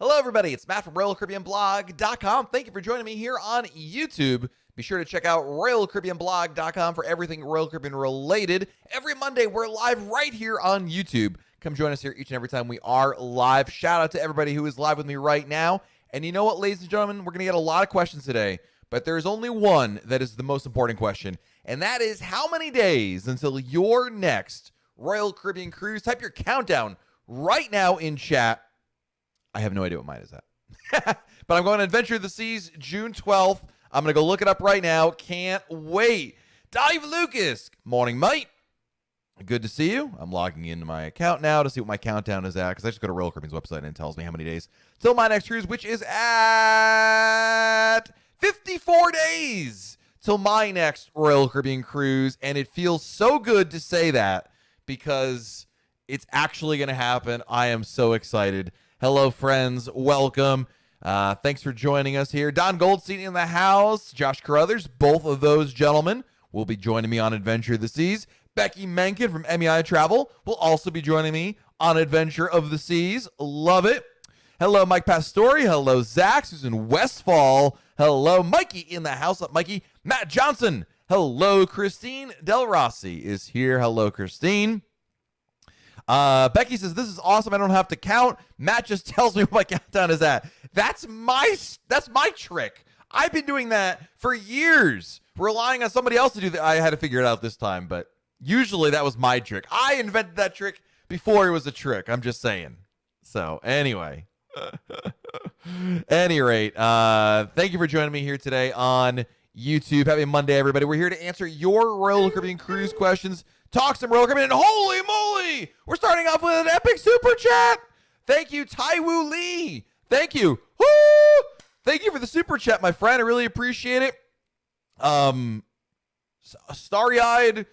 Hello, everybody. It's Matt from RoyalCaribbeanBlog.com. Thank you for joining me here on YouTube. Be sure to check out RoyalCaribbeanBlog.com for everything Royal Caribbean related. Every Monday, we're live right here on YouTube. Come join us here each and every time we are live. Shout out to everybody who is live with me right now. And you know what, ladies and gentlemen? We're going to get a lot of questions today, but there's only one that is the most important question, and that is how many days until your next Royal Caribbean cruise? Type your countdown right now in chat. I have no idea what mine is at. But I'm going to Adventure of the Seas June 12th. I'm going to go look it up right now. Can't wait. Dave Lucas. Morning, mate. Good to see you. I'm logging into my account now to see what my countdown is at, because I just go to Royal Caribbean's website and it tells me how many days till my next cruise, which is at 54 days till my next Royal Caribbean cruise. And it feels so good to say that because it's actually going to happen. I am so excited. Hello, friends. Welcome. Thanks for joining us here. Don Goldstein in the house. Josh Carruthers. Both of those gentlemen will be joining me on Adventure of the Seas. Becky Menken from MEI Travel will also be joining me on Adventure of the Seas. Love it. Hello, Mike Pastore. Hello, Zach, who's in Westfall. Hello, Mikey in the house. Up, Mikey. Matt Johnson. Hello, Christine Del Rossi is here. Hello, Christine. Becky says, this is awesome. I don't have to count. Matt just tells me what my countdown is at. That's my trick. I've been doing that for years, relying on somebody else to do that. I had to figure it out this time, but usually that was my trick. I invented that trick before it was a trick. I'm just saying. So anyway, any rate, thank you for joining me here today on YouTube. Happy Monday, everybody. We're here to answer your Royal Caribbean cruise questions. Talk some Royal Caribbean, and holy moly, we're starting off with an epic super chat. Thank you, Taiwu Lee. Thank you. Woo! Thank you for the super chat, my friend. I really appreciate it. Starry-eyed,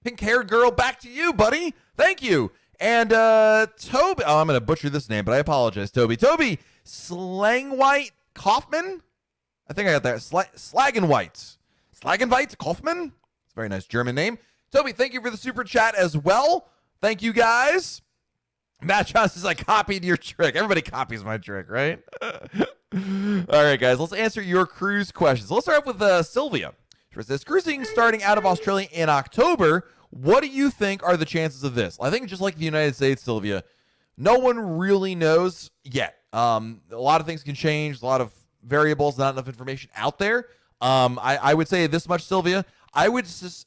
pink-haired girl, back to you, buddy. Thank you. And Toby, I'm going to butcher this name, but I apologize, Toby. Toby Slangwhite Kaufman? I think I got that. Slagenwhite Kaufman? It's a very nice German name. Toby, thank you for the super chat as well. Thank you, guys. Matt Johnson says, I copied your trick. Everybody copies my trick, right? All right, guys, let's answer your cruise questions. Let's start off with Sylvia. She says, cruising starting out of Australia in October. What do you think are the chances of this? I think just like the United States, Sylvia, no one really knows yet. A lot of things can change, a lot of variables, not enough information out there. I would say this much, Sylvia. I would just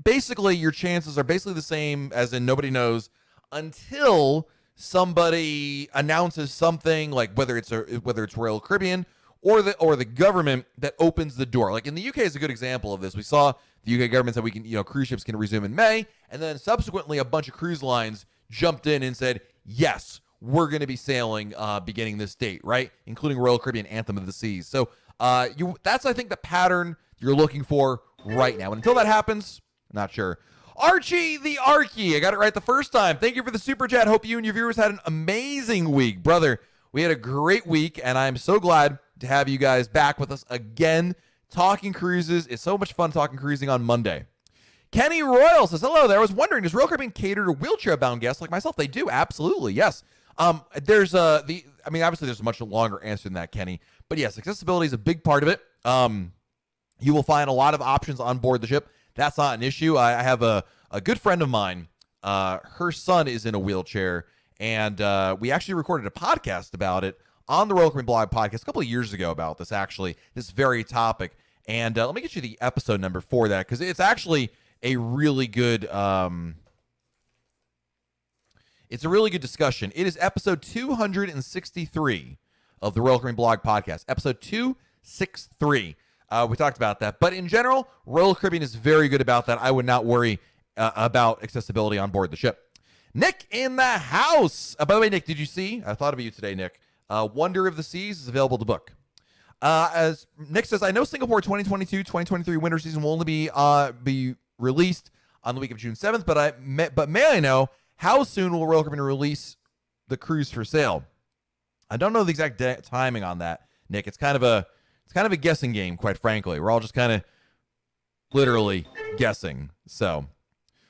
basically your chances are basically the same as in nobody knows until somebody announces something, like whether it's Royal Caribbean or the government that opens the door. Like in the UK is a good example of this. We saw the UK government said we can, cruise ships can resume in May, and then subsequently a bunch of cruise lines jumped in and said, yes, we're going to be sailing beginning this date, right? Including Royal Caribbean Anthem of the Seas. So that's, I think, the pattern you're looking for right now. And until that happens, not sure. Archie the Archie, I got it right the first time. Thank you for the super chat. Hope you and your viewers had an amazing week. Brother, we had a great week, and I'm so glad to have you guys back with us again. Talking cruises. It's so much fun talking cruising on Monday. Kenny Royal says, hello there. I was wondering, does Royal Caribbean cater to wheelchair-bound guests like myself? They do, absolutely, yes. Obviously there's a much longer answer than that, Kenny. But yes, accessibility is a big part of it. You will find a lot of options on board the ship. That's not an issue. I have a good friend of mine. Her son is in a wheelchair, and we actually recorded a podcast about it on the Royal Caribbean Blog podcast a couple of years ago about this, actually, this very topic. And let me get you the episode number for that, because it's actually a really good discussion. It is episode 263 of the Royal Caribbean Blog podcast, episode 263. We talked about that. But in general, Royal Caribbean is very good about that. I would not worry about accessibility on board the ship. Nick in the house. By the way, Nick, did you see? I thought of you today, Nick. Wonder of the Seas is available to book. As Nick says, I know Singapore 2022-2023 winter season will only be released on the week of June 7th, but may I know how soon will Royal Caribbean release the cruise for sale? I don't know the exact timing on that, Nick. It's kind of a guessing game, quite frankly. We're all just kind of literally guessing. So,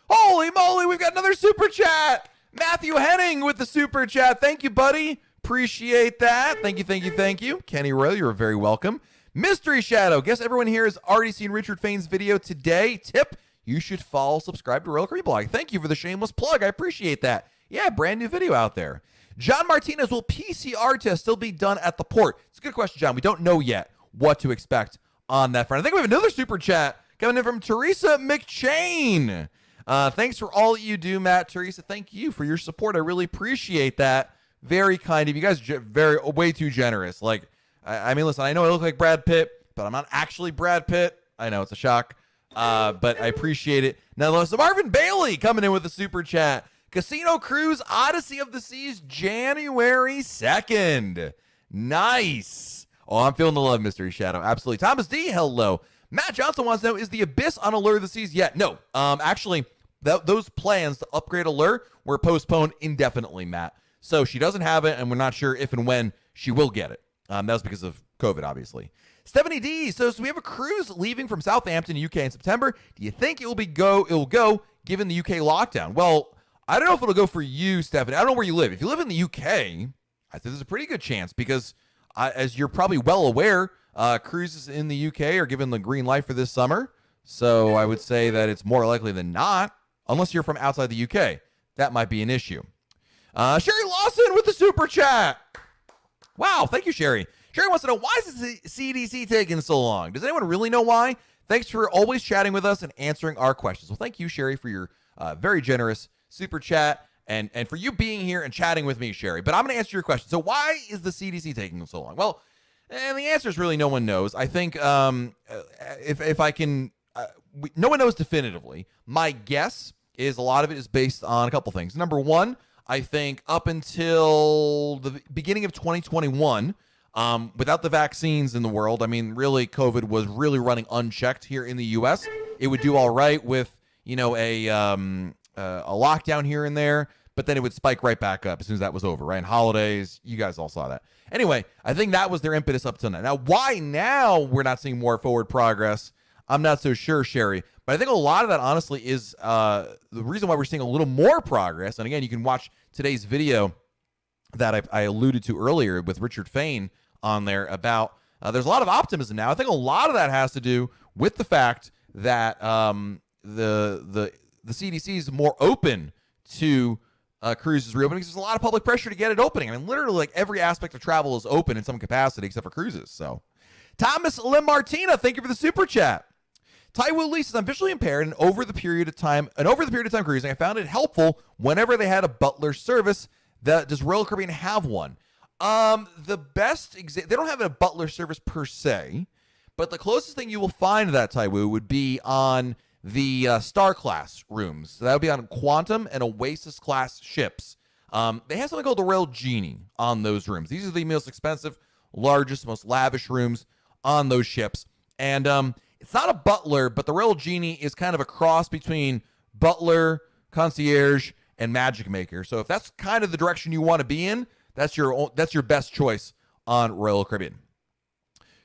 holy moly, we've got another super chat. Matthew Henning with the super chat. Thank you, buddy. appreciate that. Thank you, thank you, thank you. Kenny Royal, you're very welcome. Mystery Shadow, guess everyone here has already seen Richard Fain's video today. Tip, you should follow, subscribe to Royal Caribbean Blog. Thank you for the shameless plug. I appreciate that. Yeah, brand new video out there. John Martinez, will PCR tests still be done at the port? It's a good question, John. We don't know yet what to expect on that front. I think we have another super chat coming in from Teresa McChain. Thanks for all you do, Matt. Teresa, thank you for your support. I really appreciate that. Very kind of you guys. Way too generous. Like, I mean, listen, I know I look like Brad Pitt, but I'm not actually Brad Pitt. I know it's a shock, but I appreciate it. Nonetheless, Marvin Bailey coming in with a super chat. Casino Cruise Odyssey of the Seas, January 2nd. Nice. Oh, I'm feeling the love, Mystery Shadow. Absolutely. Thomas D, hello. Matt Johnson wants to know, is the Abyss on Allure of the Seas yet? No. Actually, those plans to upgrade Allure were postponed indefinitely, Matt. So she doesn't have it, and we're not sure if and when she will get it. That was because of COVID, obviously. Stephanie D, so we have a cruise leaving from Southampton, UK in September. Do you think it will go given the UK lockdown? Well, I don't know if it'll go for you, Stephanie. I don't know where you live. If you live in the UK, I think there's a pretty good chance because, as you're probably well aware, cruises in the UK are given the green light for this summer. So I would say that it's more likely than not, unless you're from outside the UK. That might be an issue. Sherry Lawson with the super chat. Wow, thank you, Sherry. Sherry wants to know, why is the CDC taking so long? Does anyone really know why? Thanks for always chatting with us and answering our questions. Well, thank you, Sherry, for your very generous super chat and for you being here and chatting with me, Sherry. But I'm going to answer your question. So why is the CDC taking so long? Well, and the answer is really no one knows. I think if I can, no one knows definitively. My guess is a lot of it is based on a couple things. Number one, I think up until the beginning of 2021, without the vaccines in the world, I mean, really, COVID was really running unchecked here in the U.S. It would do all right with, a lockdown here and there, but then it would spike right back up as soon as that was over, right? And holidays, you guys all saw that. Anyway, I think that was their impetus up to now. Now, why now we're not seeing more forward progress, I'm not so sure, Sherry. But I think a lot of that, honestly, is the reason why we're seeing a little more progress. And again, you can watch today's video that I alluded to earlier with Richard Fain on there about there's a lot of optimism now. I think a lot of that has to do with the fact that the CDC is more open to cruises reopening because there's a lot of public pressure to get it opening. I mean, literally, like every aspect of travel is open in some capacity except for cruises. So, Thomas Limartina, thank you for the super chat. Taiwu Lee says, I'm visually impaired, and over the period of time cruising, I found it helpful whenever they had a Butler service. Does Royal Caribbean have one? The best they don't have a Butler service per se, but the closest thing you will find to that, Taiwu, would be on the Star Class rooms. So that would be on Quantum and Oasis class ships. They have something called the Royal Genie on those rooms. These are the most expensive, largest, most lavish rooms on those ships. And it's not a Butler, but the Royal Genie is kind of a cross between Butler, Concierge, and Magic Maker. So if that's kind of the direction you want to be in, that's your best choice on Royal Caribbean.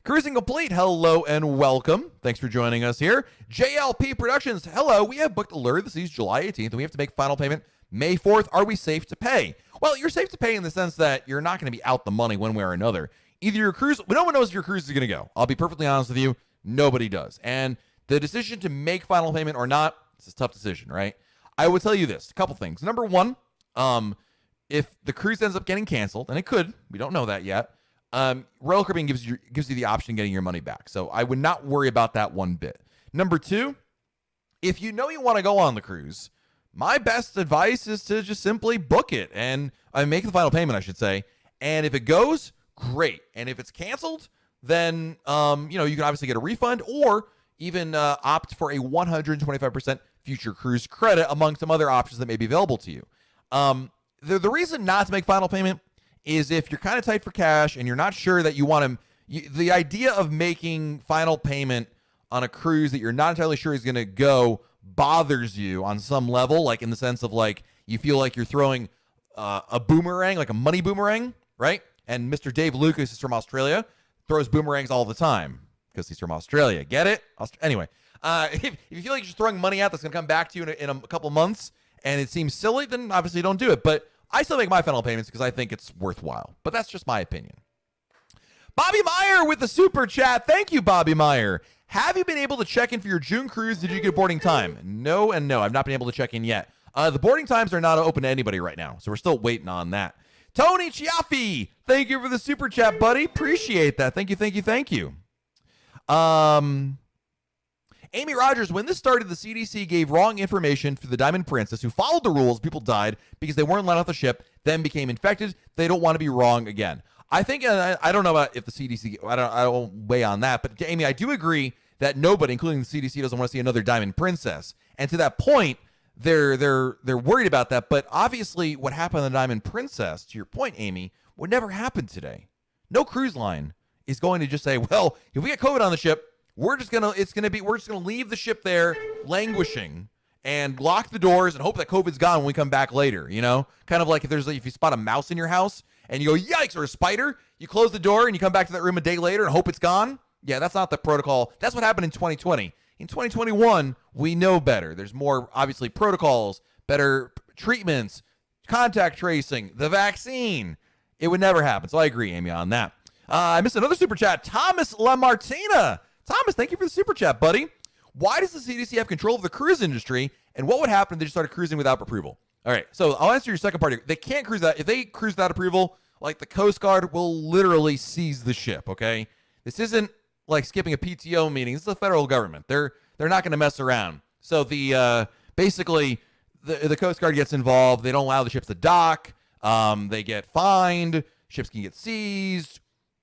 Cruising Complete, hello and welcome. Thanks for joining us here. JLP Productions, hello. We have booked Allure of the Seas July 18th, and we have to make final payment May 4th. Are we safe to pay? Well, you're safe to pay in the sense that you're not going to be out the money one way or another. Either your cruise, no one knows if your cruise is going to go. I'll be perfectly honest with you. Nobody does. And the decision to make final payment or not, it's a tough decision, right? I would tell you this, a couple things. Number one, if the cruise ends up getting canceled, and it could, we don't know that yet, Royal Caribbean gives you the option of getting your money back. So I would not worry about that one bit. Number two, if you know you want to go on the cruise, my best advice is to just simply book it and make the final payment, I should say. And if it goes, great. And if it's canceled, then you can obviously get a refund or even opt for a 125% future cruise credit among some other options that may be available to you. The reason not to make final payment is if you're kind of tight for cash and you're not sure that you want to, the idea of making final payment on a cruise that you're not entirely sure is going to go bothers you on some level, like in the sense of like you feel like you're throwing a boomerang, like a money boomerang, right? And Mr. Dave Lucas is from Australia, throws boomerangs all the time because he's from Australia. Get it? Anyway, if you feel like you're throwing money out that's going to come back to you in a couple months and it seems silly, then obviously don't do it. But I still make my final payments because I think it's worthwhile. But that's just my opinion. Bobby Meyer with the super chat. Thank you, Bobby Meyer. Have you been able to check in for your June cruise? Did you get boarding time? No and no. I've not been able to check in yet. The boarding times are not open to anybody right now, so we're still waiting on that. Tony Chiaffi, thank you for the super chat, buddy. Appreciate that. Thank you, thank you, thank you. Amy Rogers, when this started, the CDC gave wrong information for the Diamond Princess, who followed the rules. People died because they weren't let off the ship, then became infected. They don't want to be wrong again. I think, I don't know about if the CDC, I don't weigh on that, but Amy, I do agree that nobody, including the CDC, doesn't want to see another Diamond Princess. And to that point, they're worried about that. But obviously, what happened to the Diamond Princess, to your point, Amy, would never happen today. No cruise line is going to just say, well, if we get COVID on the ship, we're just gonna leave the ship there languishing and lock the doors and hope that COVID's gone when we come back later. You know, kind of like if you spot a mouse in your house and you go, yikes, or a spider, you close the door and you come back to that room a day later and hope it's gone. Yeah, that's not the protocol. That's what happened in 2020. In 2021, we know better. There's more, obviously, protocols, better treatments, contact tracing, the vaccine. It would never happen. So I agree, Amy, on that. I missed another super chat. Thomas LaMartina. Thomas, thank you for the super chat, buddy. Why does the CDC have control of the cruise industry, and what would happen if they just started cruising without approval? All right, so I'll answer your second part. They can't cruise that. If they cruise without approval, like the Coast Guard will literally seize the ship, okay? This isn't like skipping a PTO meeting. This is the federal government. They're not going to mess around. So basically the Coast Guard gets involved. They don't allow the ships to dock. They get fined. Ships can get seized.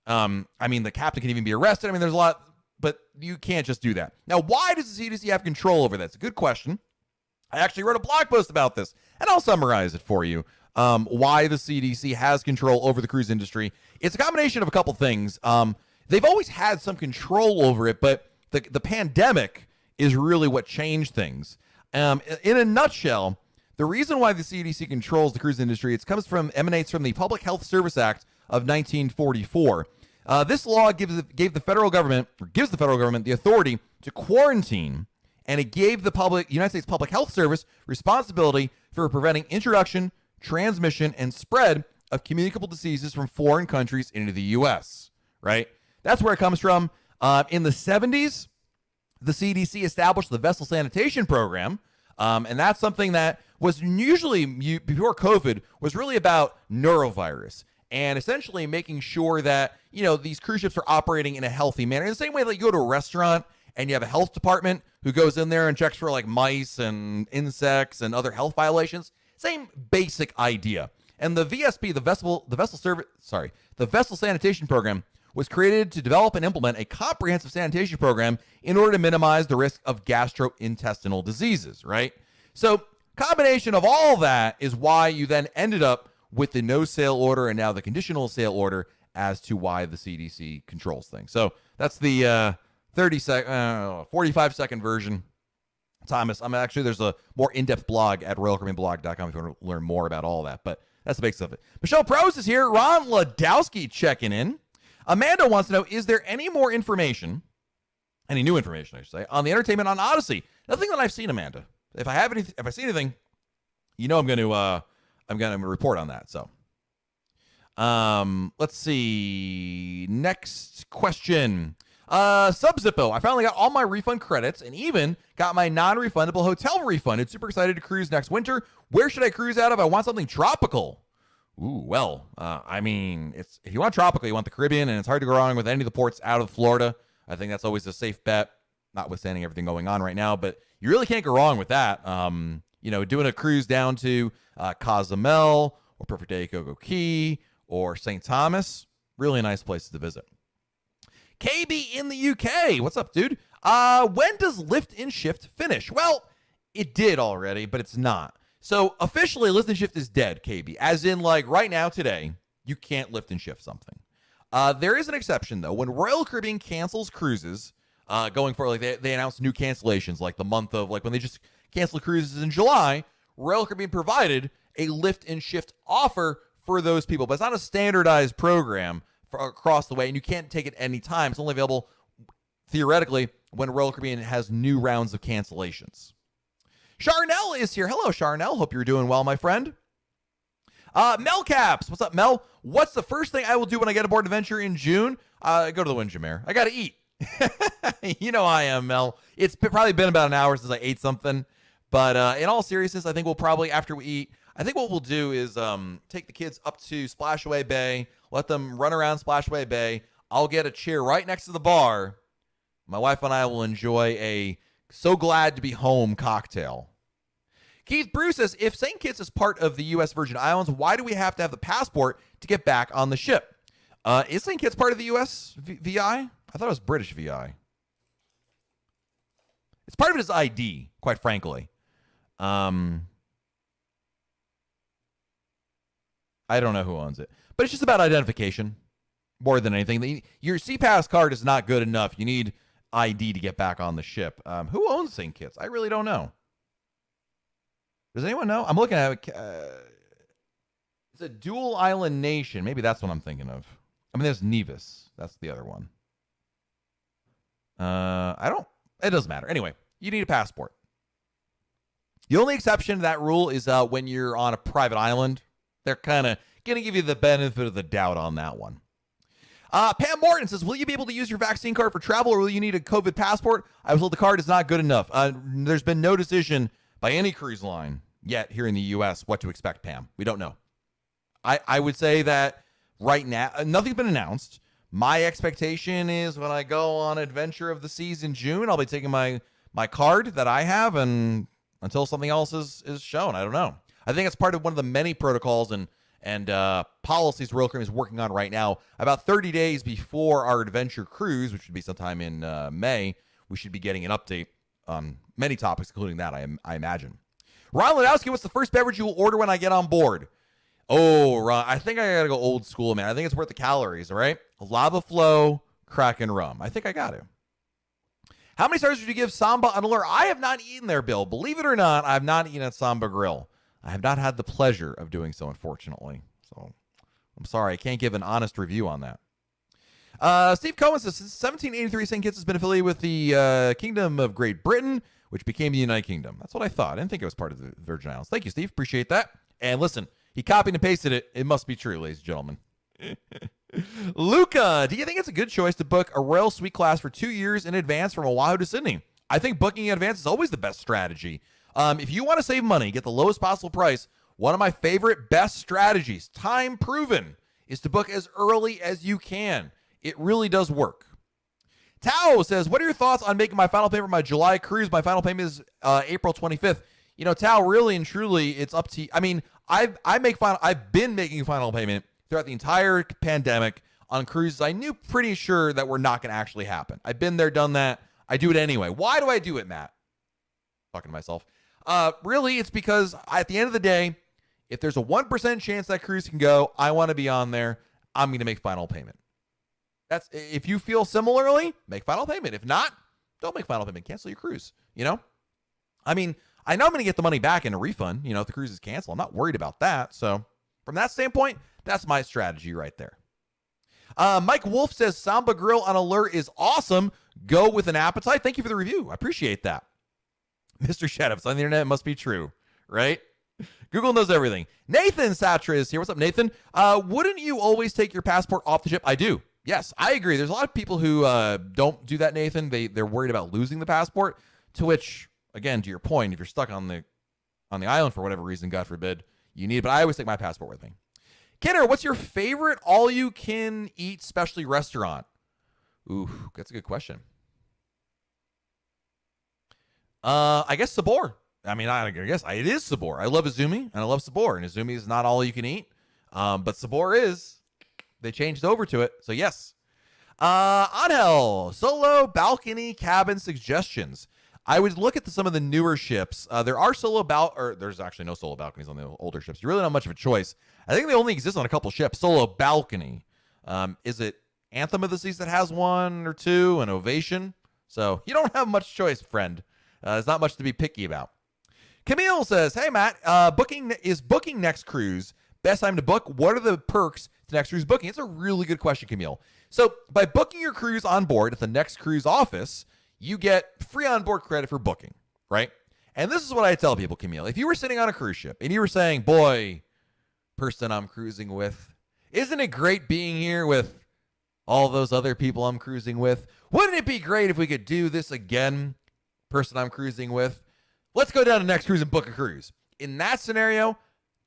The captain can even be arrested. There's a lot, but you can't just do that. Now, why does the CDC have control over that? It's a good question. I actually wrote a blog post about this, and I'll summarize it for you. Why the CDC has control over the cruise industry. It's a combination of a couple things. They've always had some control over it, but the pandemic is really what changed things. In a nutshell, the reason why the CDC controls the cruise industry, emanates from the Public Health Service Act of 1944. This law gives the federal government the authority to quarantine, and it gave the United States Public Health Service responsibility for preventing introduction, transmission, and spread of communicable diseases from foreign countries into the U.S., right? That's where it comes from. In the 70s, the CDC established the Vessel Sanitation Program, and that's something that was usually, before COVID, was really about norovirus and essentially making sure that, these cruise ships are operating in a healthy manner. In the same way that you go to a restaurant and you have a health department who goes in there and checks for like mice and insects and other health violations. Same basic idea. And the VSP, the Vessel Sanitation Program, was created to develop and implement a comprehensive sanitation program in order to minimize the risk of gastrointestinal diseases, right? So, combination of all that is why you then ended up with the no sale order and now the conditional sale order as to why the CDC controls things. So, that's the 45-second version. Thomas, there's a more in-depth blog at royalcaribbeanblog.com if you want to learn more about all that, but that's the basics of it. Michelle Prose is here. Ron Ladowski checking in. Amanda wants to know, is there any new information, I should say, on the entertainment on Odyssey? Nothing that I've seen, Amanda. If I see anything, I'm going to report on that. So, let's see. Next question. Subzippo. I finally got all my refund credits and even got my non-refundable hotel refunded. Super excited to cruise next winter. Where should I cruise out of? I want something tropical. Ooh, well, if you want tropical, you want the Caribbean, and it's hard to go wrong with any of the ports out of Florida. I think that's always a safe bet, notwithstanding everything going on right now, but you really can't go wrong with that. Doing a cruise down to Cozumel or Perfect Day Coco Key or St. Thomas, really nice places to visit. KB in the UK, what's up, dude? When does lift and shift finish? Well, it did already, but it's not. So officially, lift and shift is dead, KB. As in, like right now, today, you can't lift and shift something. There is an exception though. When Royal Caribbean cancels cruises, going forward, like they announce new cancellations, like the month of when they just canceled cruises in July, Royal Caribbean provided a lift and shift offer for those people, but it's not a standardized program across the way, and you can't take it any time. It's only available theoretically when Royal Caribbean has new rounds of cancellations. Charnel is here. Hello, Charnel. Hope you're doing well, my friend. Mel Caps, what's up, Mel? What's the first thing I will do when I get aboard Adventure in June? Go to the Windjammer. I got to eat. You know I am, Mel. It's probably been about an hour since I ate something. But in all seriousness, I think we'll probably, after we eat, I think what we'll do is take the kids up to Splashaway Bay, let them run around Splashaway Bay. I'll get a chair right next to the bar. My wife and I will enjoy a so glad to be home cocktail. Keith Bruce says, if St. Kitts is part of the U.S. Virgin Islands, why do we have to have the passport to get back on the ship? Is St. Kitts part of the U.S. VI? I thought it was British VI. It's part of his ID, quite frankly. I don't know who owns it. But it's just about identification more than anything. Your CPass card is not good enough. You need ID to get back on the ship. Who owns St. Kitts? I really don't know. Does anyone know? I'm looking at it. It's a dual island nation. Maybe that's what I'm thinking of. I mean, there's Nevis. That's the other one. It doesn't matter. Anyway, you need a passport. The only exception to that rule is when you're on a private island. They're kind of going to give you the benefit of the doubt on that one. Pam Morton says, will you be able to use your vaccine card for travel, or will you need a COVID passport? I was told the card is not good enough. There's been no decision by any cruise line yet here in the U.S. what to expect, Pam. We don't know. I would say that right now, nothing's been announced. My expectation is when I go on Adventure of the Seas in June, I'll be taking my card that I have, and until something else is shown. I don't know. I think it's part of one of the many protocols and policies Royal Caribbean is working on right now. About 30 days before our Adventure cruise, which would be sometime in May, we should be getting an update on many topics, including that, I imagine. Ron Ledowski, what's the first beverage you will order when I get on board? Oh, Ron, I think I got to go old school, man. I think it's worth the calories, all right? Lava Flow, Kraken Rum. I think I got to. How many stars would you give Samba on Allure? I have not eaten there, Bill. Believe it or not, I have not eaten at Samba Grill. I have not had the pleasure of doing so, unfortunately. So I'm sorry. I can't give an honest review on that. Steve Cohen says, since 1783, St. Kitts has been affiliated with the Kingdom of Great Britain, which became the United Kingdom. That's what I thought. I didn't think it was part of the Virgin Islands. Thank you, Steve. Appreciate that. And listen, he copied and pasted it. It must be true, ladies and gentlemen. Luca, do you think it's a good choice to book a Royal Suite class for 2 years in advance from Oahu to Sydney? I think booking in advance is always the best strategy. If you want to save money, get the lowest possible price, one of my favorite best strategies, time proven, is to book as early as you can. It really does work. Tao says, what are your thoughts on making my final payment for my July cruise? My final payment is April 25th. You know, Tao, really and truly, it's up to you. I mean, I've been making final payment throughout the entire pandemic on cruises I knew pretty sure that were not going to actually happen. I've been there, done that. I do it anyway. Why do I do it, Matt? Talking to myself. Really, it's because at the end of the day, if there's a 1% chance that cruise can go, I want to be on there. I'm going to make final payment. That's if you feel similarly, make final payment. If not, don't make final payment. Cancel your cruise. You know, I mean, I know I'm going to get the money back in a refund. You know, if the cruise is canceled, I'm not worried about that. So from that standpoint, that's my strategy right there. Mike Wolf says Samba Grill on Allure is awesome. Go with an appetite. Thank you for the review. I appreciate that. Mr. Shadow's on the internet. It must be true, right? Google knows everything. Nathan Satra is here. What's up, Nathan? Wouldn't you always take your passport off the ship? I do. Yes, I agree. There's a lot of people who don't do that, Nathan. They're worried about losing the passport, to which, again, to your point, if you're stuck on the island for whatever reason, God forbid, you need it. But I always take my passport with me. Kidder, what's your favorite all-you-can-eat specialty restaurant? Ooh, that's a good question. I guess Sabor. I mean, I guess it is Sabor. I love Izumi, and I love Sabor. And Izumi is not all you can eat, but Sabor is. They changed over to it, so yes. Angel, solo balcony cabin suggestions. I would look at some of the newer ships. There are there's actually no solo balconies on the older ships. You really don't have much of a choice. I think they only exist on a couple ships. Solo balcony. Is it Anthem of the Seas that has one or two, and Ovation? So you don't have much choice, friend. There's not much to be picky about. Camille says, hey, Matt, booking next cruise. Best time to book? What are the perks to next cruise booking? It's a really good question, Camille. So by booking your cruise on board at the next cruise office, you get free onboard credit for booking, right? And this is what I tell people, Camille. If you were sitting on a cruise ship and you were saying, boy, person I'm cruising with. Isn't it great being here with all those other people I'm cruising with? Wouldn't it be great if we could do this again, person I'm cruising with? Let's go down to Next Cruise and book a cruise. In that scenario,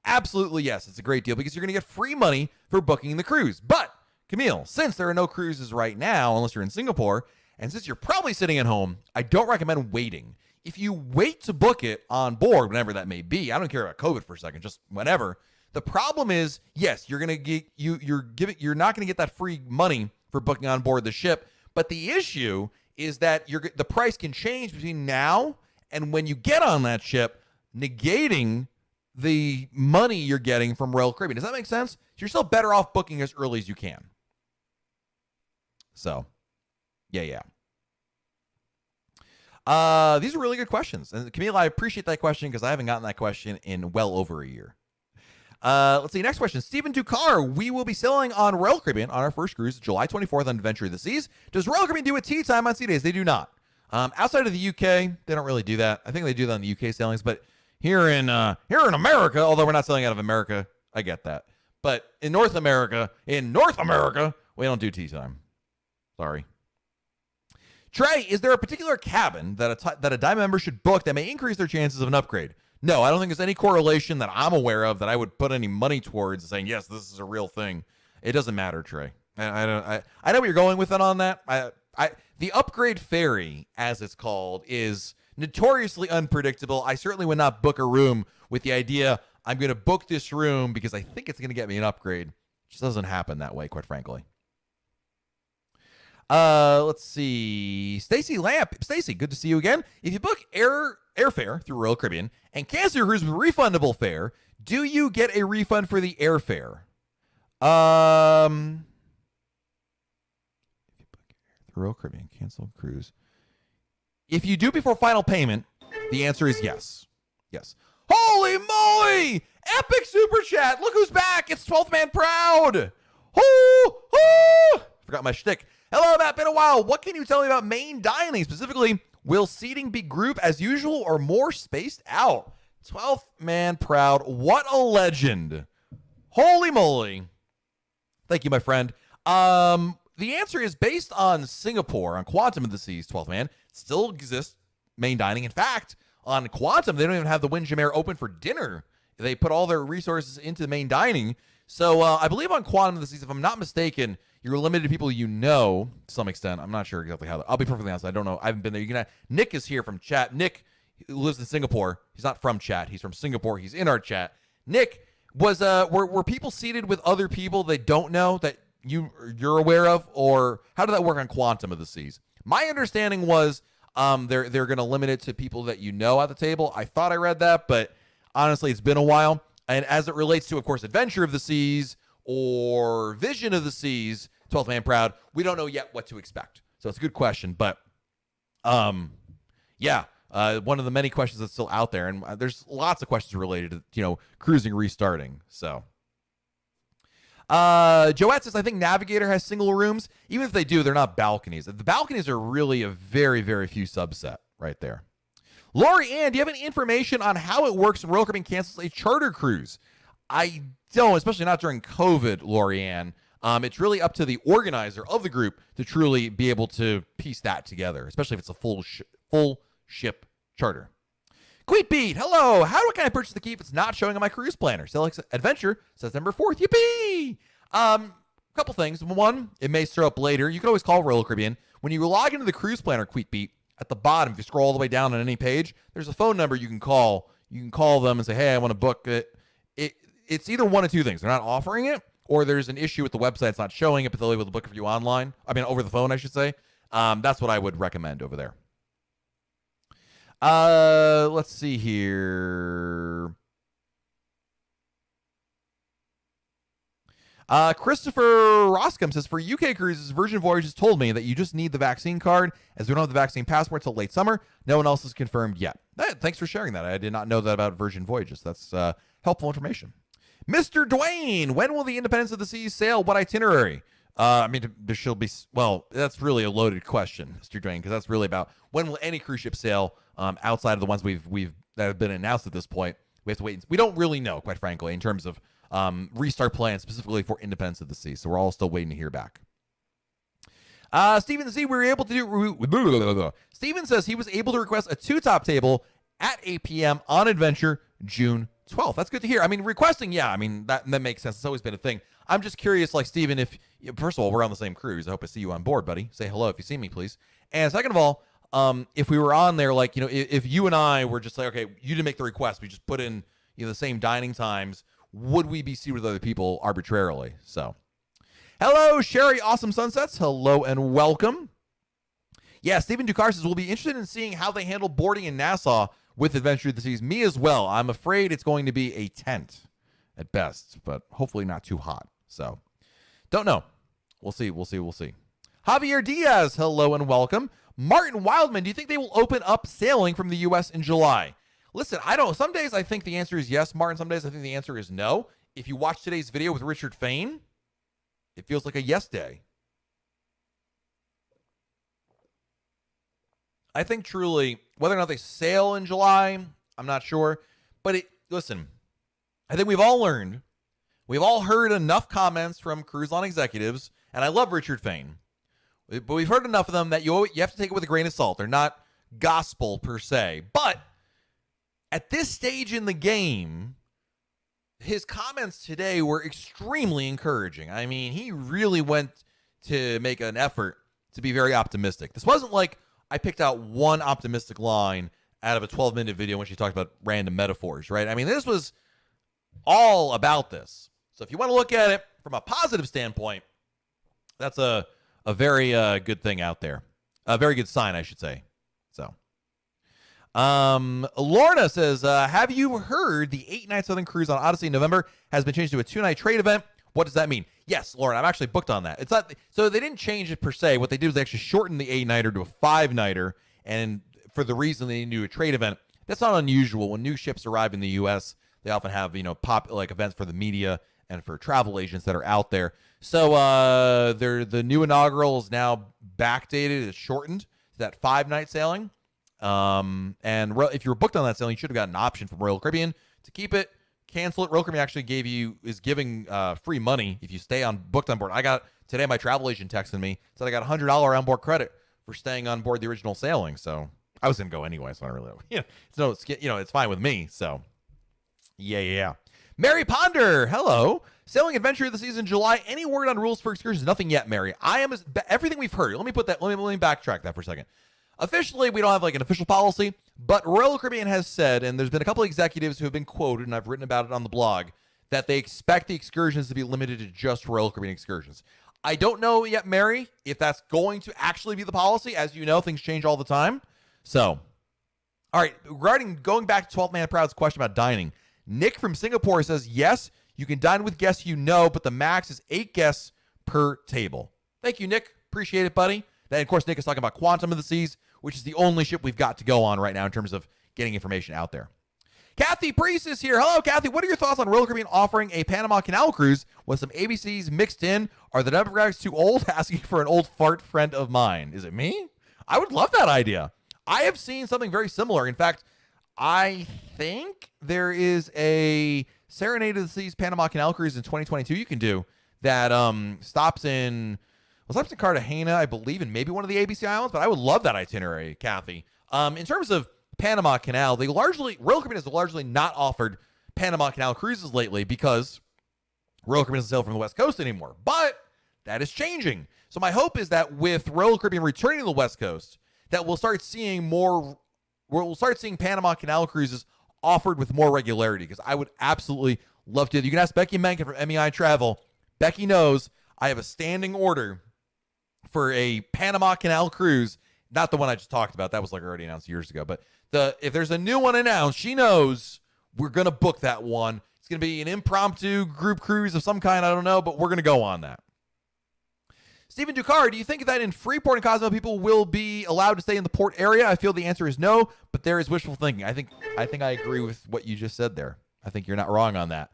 absolutely yes, it's a great deal because you're going to get free money for booking the cruise. But, Camille, since there are no cruises right now, unless you're in Singapore, and since you're probably sitting at home, I don't recommend waiting. If you wait to book it on board, whenever that may be, I don't care about COVID for a second, just whenever. The problem is, yes, you're gonna get you're not gonna get that free money for booking on board the ship. But the issue is that the price can change between now and when you get on that ship, negating the money you're getting from Royal Caribbean. Does that make sense? So you're still better off booking as early as you can. So, yeah. These are really good questions. And Camille, I appreciate that question because I haven't gotten that question in well over a year. Let's see. Next question. Stephen Ducar. We will be sailing on Royal Caribbean on our first cruise, July 24th on Adventure of the Seas. Does Royal Caribbean do a tea time on sea days? They do not. Outside of the UK, they don't really do that. I think they do that on the UK sailings, but here in America, although we're not sailing out of America, I get that. But in North America, we don't do tea time. Sorry. Trey, is there a particular cabin that a Diamond member should book that may increase their chances of an upgrade? No, I don't think there's any correlation that I'm aware of that I would put any money towards saying, yes, this is a real thing. It doesn't matter, Trey. I know where you're going with it on that. The upgrade ferry, as it's called, is notoriously unpredictable. I certainly would not book a room with the idea I'm going to book this room because I think it's going to get me an upgrade. It just doesn't happen that way, quite frankly. Let's see. Stacy Lamp. Stacy, good to see you again. If you book airfare through Royal Caribbean and cancel your cruise with refundable fare, do you get a refund for the airfare? If you book through Royal Caribbean, cancel cruise. If you do before final payment, the answer is yes. Yes. Holy moly! Epic super chat. Look who's back. It's 12th Man Proud. Forgot my shtick. Hello, Matt. Been a while. What can you tell me about main dining? Specifically, will seating be group as usual or more spaced out? 12th Man Proud. What a legend. Holy moly. Thank you, my friend. The answer is based on Singapore, on Quantum of the Seas, 12th Man. Still exists main dining. In fact, on Quantum, they don't even have the Windjammer open for dinner. They put all their resources into main dining. So I believe on Quantum of the Seas, if I'm not mistaken, you're limited to people you know to some extent. I'm not sure exactly how. I'll be perfectly honest. I don't know. I haven't been there. Nick is here from chat. Nick lives in Singapore. He's not from chat. He's from Singapore. He's in our chat. Nick, were people seated with other people they don't know that you're aware of, or how did that work on Quantum of the Seas? My understanding was they're going to limit it to people that you know at the table. I thought I read that, but honestly, it's been a while. And as it relates to, of course, Adventure of the Seas or Vision of the Seas, 12th Man Proud, we don't know yet what to expect. So it's a good question, but one of the many questions that's still out there, and there's lots of questions related to cruising restarting. So Joette says, I think Navigator has single rooms. Even if they do, they're not balconies. The balconies are really a very, very few subset right there. Lori Ann, do you have any information on how it works when Royal Caribbean cancels a charter cruise? I don't, especially not during COVID, Lori Ann. It's really up to the organizer of the group to truly be able to piece that together, especially if it's a full ship charter. Queet Beat, hello. How can I purchase the key if it's not showing on my cruise planner? Select Adventure, September 4th. Yippee! Couple things. One, it may show up later. You can always call Royal Caribbean. When you log into the cruise planner, Queet Beat, at the bottom, if you scroll all the way down on any page, there's a phone number you can call. You can call them and say, hey, I want to book it. It's either one of two things. They're not offering it, or there's an issue with the website. It's not showing it, but they'll be able to book it for you online. I mean, over the phone, I should say. That's what I would recommend over there. Let's see here. Christopher Roscom says, for UK cruises, Virgin Voyages told me that you just need the vaccine card, as we don't have the vaccine passport till late summer. No one else has confirmed yet. Thanks for sharing that. I did not know that about Virgin Voyages. That's helpful information. Mr. Dwayne, when will the Independence of the Seas sail? What itinerary? There should be. Well, that's really a loaded question, Mr. Dwayne, because that's really about when will any cruise ship sail outside of the ones we've that have been announced at this point. We have to wait. We don't really know, quite frankly, in terms of restart plans specifically for Independence of the Seas. So we're all still waiting to hear back. Steven Z, we were able to do. Steven says he was able to request a 2-top table at 8 p.m. on Adventure June 12th. That's good to hear. I mean, requesting, yeah, I mean, that makes sense. It's always been a thing. I'm just curious, like, Steven, if, first of all, we're on the same cruise. I hope I see you on board, buddy. Say hello if you see me, please. And second of all, if we were on there, like, if you and I were just like, okay, you didn't make the request, we just put in, the same dining times, would we be seated with other people arbitrarily? So, hello, Sherry Awesome Sunsets. Hello and welcome. Yeah, Stephen Ducar says, we'll be interested in seeing how they handle boarding in Nassau with Adventure of the Seas. Me as well. I'm afraid it's going to be a tent at best, but hopefully not too hot. So, don't know. We'll see. Javier Diaz, hello and welcome. Martin Wildman, do you think they will open up sailing from the U.S. in July? Listen, I don't know. Some days I think the answer is yes, Martin. Some days I think the answer is no. If you watch today's video with Richard Fain, it feels like a yes day. I think truly, whether or not they sail in July, I'm not sure. But listen, I think we've all learned, we've all heard enough comments from cruise line executives, and I love Richard Fain, but we've heard enough of them that you have to take it with a grain of salt. They're not gospel per se. But at this stage in the game, his comments today were extremely encouraging. I mean, he really went to make an effort to be very optimistic. This wasn't like I picked out one optimistic line out of a 12-minute video when she talked about random metaphors, right? I mean, this was all about this. So if you want to look at it from a positive standpoint, that's a very good thing out there. A very good sign, I should say. So, Lorna says, have you heard the 8-night Southern Cruise on Odyssey in November has been changed to a 2-night trade event? What does that mean? Yes, Lauren, I'm actually booked on that. It's not so they didn't change it per se. What they did was they actually shortened the 8-nighter to a 5-nighter, and for the reason they didn't do a trade event. That's not unusual. When new ships arrive in the U.S., they often have events for the media and for travel agents that are out there. So the new inaugural is now backdated. It's shortened to that 5-night sailing. And if you were booked on that sailing, you should have got an option from Royal Caribbean to keep it. Cancel it. Royal Caribbean actually is giving free money if you stay booked on board. I got today my travel agent texted me, said I got $100 onboard credit for staying on board the original sailing. So I was gonna go anyway, so I don't really, it's fine with me. So yeah. Mary Ponder, hello. Sailing Adventure of the Season July. Any word on rules for excursions? Nothing yet, Mary. Everything we've heard. Let me backtrack that for a second. Officially, we don't have like an official policy, but Royal Caribbean has said, and there's been a couple of executives who have been quoted, and I've written about it on the blog, that they expect the excursions to be limited to just Royal Caribbean excursions. I don't know yet, Mary, if that's going to actually be the policy. As you know, things change all the time. So, all right, regarding going back to 12 Man Proud's question about dining, Nick from Singapore says, yes, you can dine with guests but the max is 8 guests per table. Thank you, Nick. Appreciate it, buddy. Then, of course, Nick is talking about Quantum of the Seas, which is the only ship we've got to go on right now in terms of getting information out there. Kathy Priest is here. Hello, Kathy. What are your thoughts on Royal Caribbean offering a Panama Canal cruise with some ABCs mixed in? Are the demographics too old? Asking for an old fart friend of mine. Is it me? I would love that idea. I have seen something very similar. In fact, I think there is a Serenade of the Seas Panama Canal cruise in 2022 you can do that stops in Cartagena, I believe, and maybe one of the ABC islands, but I would love that itinerary, Kathy. In terms of Panama Canal, Royal Caribbean has largely not offered Panama Canal cruises lately because Royal Caribbean doesn't sail from the West Coast anymore. But that is changing. So my hope is that with Royal Caribbean returning to the West Coast, that we'll start seeing Panama Canal cruises offered with more regularity, because I would absolutely love to. You can ask Becky Menken from MEI Travel. Becky knows I have a standing order for a Panama Canal cruise, not the one I just talked about. That was like already announced years ago. But if there's a new one announced, she knows we're going to book that one. It's going to be an impromptu group cruise of some kind. I don't know, but we're going to go on that. Stephen Ducar, do you think that in Freeport and Cozumel people will be allowed to stay in the port area? I feel the answer is no, but there is wishful thinking. I think I agree with what you just said there. I think you're not wrong on that.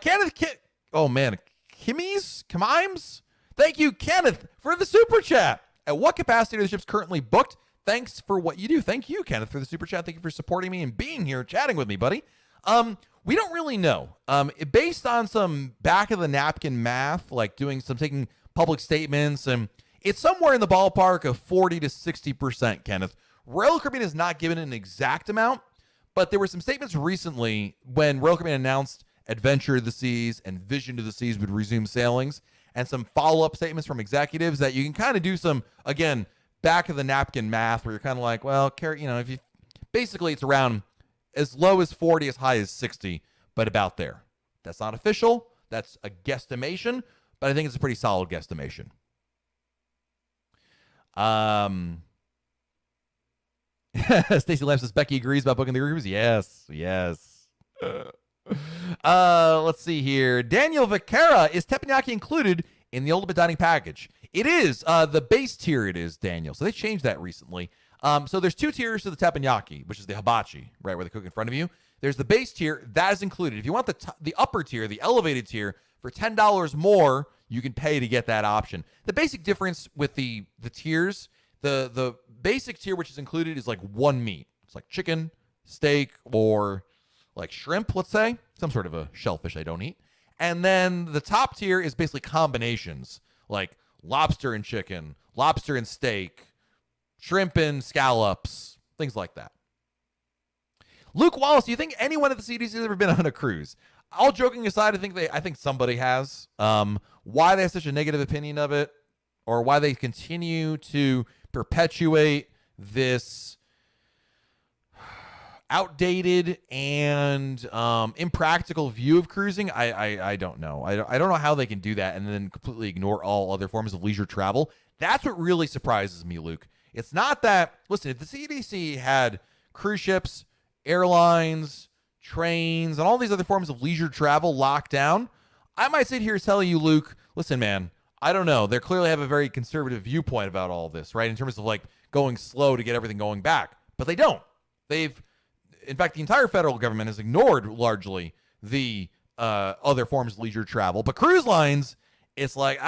Kenneth, Kimimes? Thank you, Kenneth, for the super chat. At what capacity are the ships currently booked? Thanks for what you do. Thank you, Kenneth, for the super chat. Thank you for supporting me and being here, chatting with me, buddy. We don't really know. Based on some back of the napkin math, like taking public statements, and it's somewhere in the ballpark of 40 to 60%, Kenneth. Royal Caribbean has not given an exact amount, but there were some statements recently when Royal Caribbean announced Adventure of the Seas and Vision of the Seas would resume sailings, and some follow-up statements from executives that you can kind of do some, again, back of the napkin math where you're kind of like, well, if you basically it's around as low as 40, as high as 60, but about there. That's not official. That's a guesstimation, but I think it's a pretty solid guesstimation. Stacey Lamb says Becky agrees about booking the cruise. Yes. Let's see here. Daniel Vaquera, is teppanyaki included in the ultimate dining package? It is. The base tier it is, Daniel. So they changed that recently. So there's 2 tiers to the teppanyaki, which is the hibachi, right, where they cook in front of you. There's the base tier. That is included. If you want the upper tier, the elevated tier, for $10 more, you can pay to get that option. The basic difference with the tiers, the basic tier, which is included, is like one meat. It's like chicken, steak, or like shrimp, let's say. Some sort of a shellfish I don't eat. And then the top tier is basically combinations, like lobster and chicken, lobster and steak, shrimp and scallops, things like that. Luke Wallace, do you think anyone at the CDC has ever been on a cruise? All joking aside, I think somebody has. Why they have such a negative opinion of it, or why they continue to perpetuate this outdated and impractical view of cruising, I don't know. I don't know how they can do that and then completely ignore all other forms of leisure travel. That's what really surprises me, Luke. It's not that, listen, if the CDC had cruise ships, airlines, trains, and all these other forms of leisure travel locked down, I might sit here telling you, Luke, listen, man, I don't know. They clearly have a very conservative viewpoint about all this, right? In terms of like going slow to get everything going back. But they don't. In fact, the entire federal government has ignored largely the other forms of leisure travel. But cruise lines, it's like,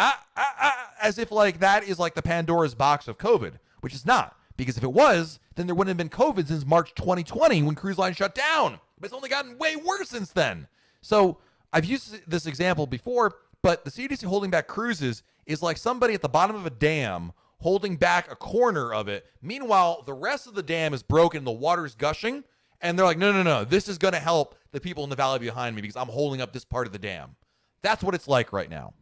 as if like that is like the Pandora's box of COVID, which is not. Because if it was, then there wouldn't have been COVID since March 2020 when cruise lines shut down. But it's only gotten way worse since then. So I've used this example before, but the CDC holding back cruises is like somebody at the bottom of a dam holding back a corner of it. Meanwhile, the rest of the dam is broken, the water's gushing, and they're like, no, this is going to help the people in the valley behind me because I'm holding up this part of the dam. That's what it's like right now.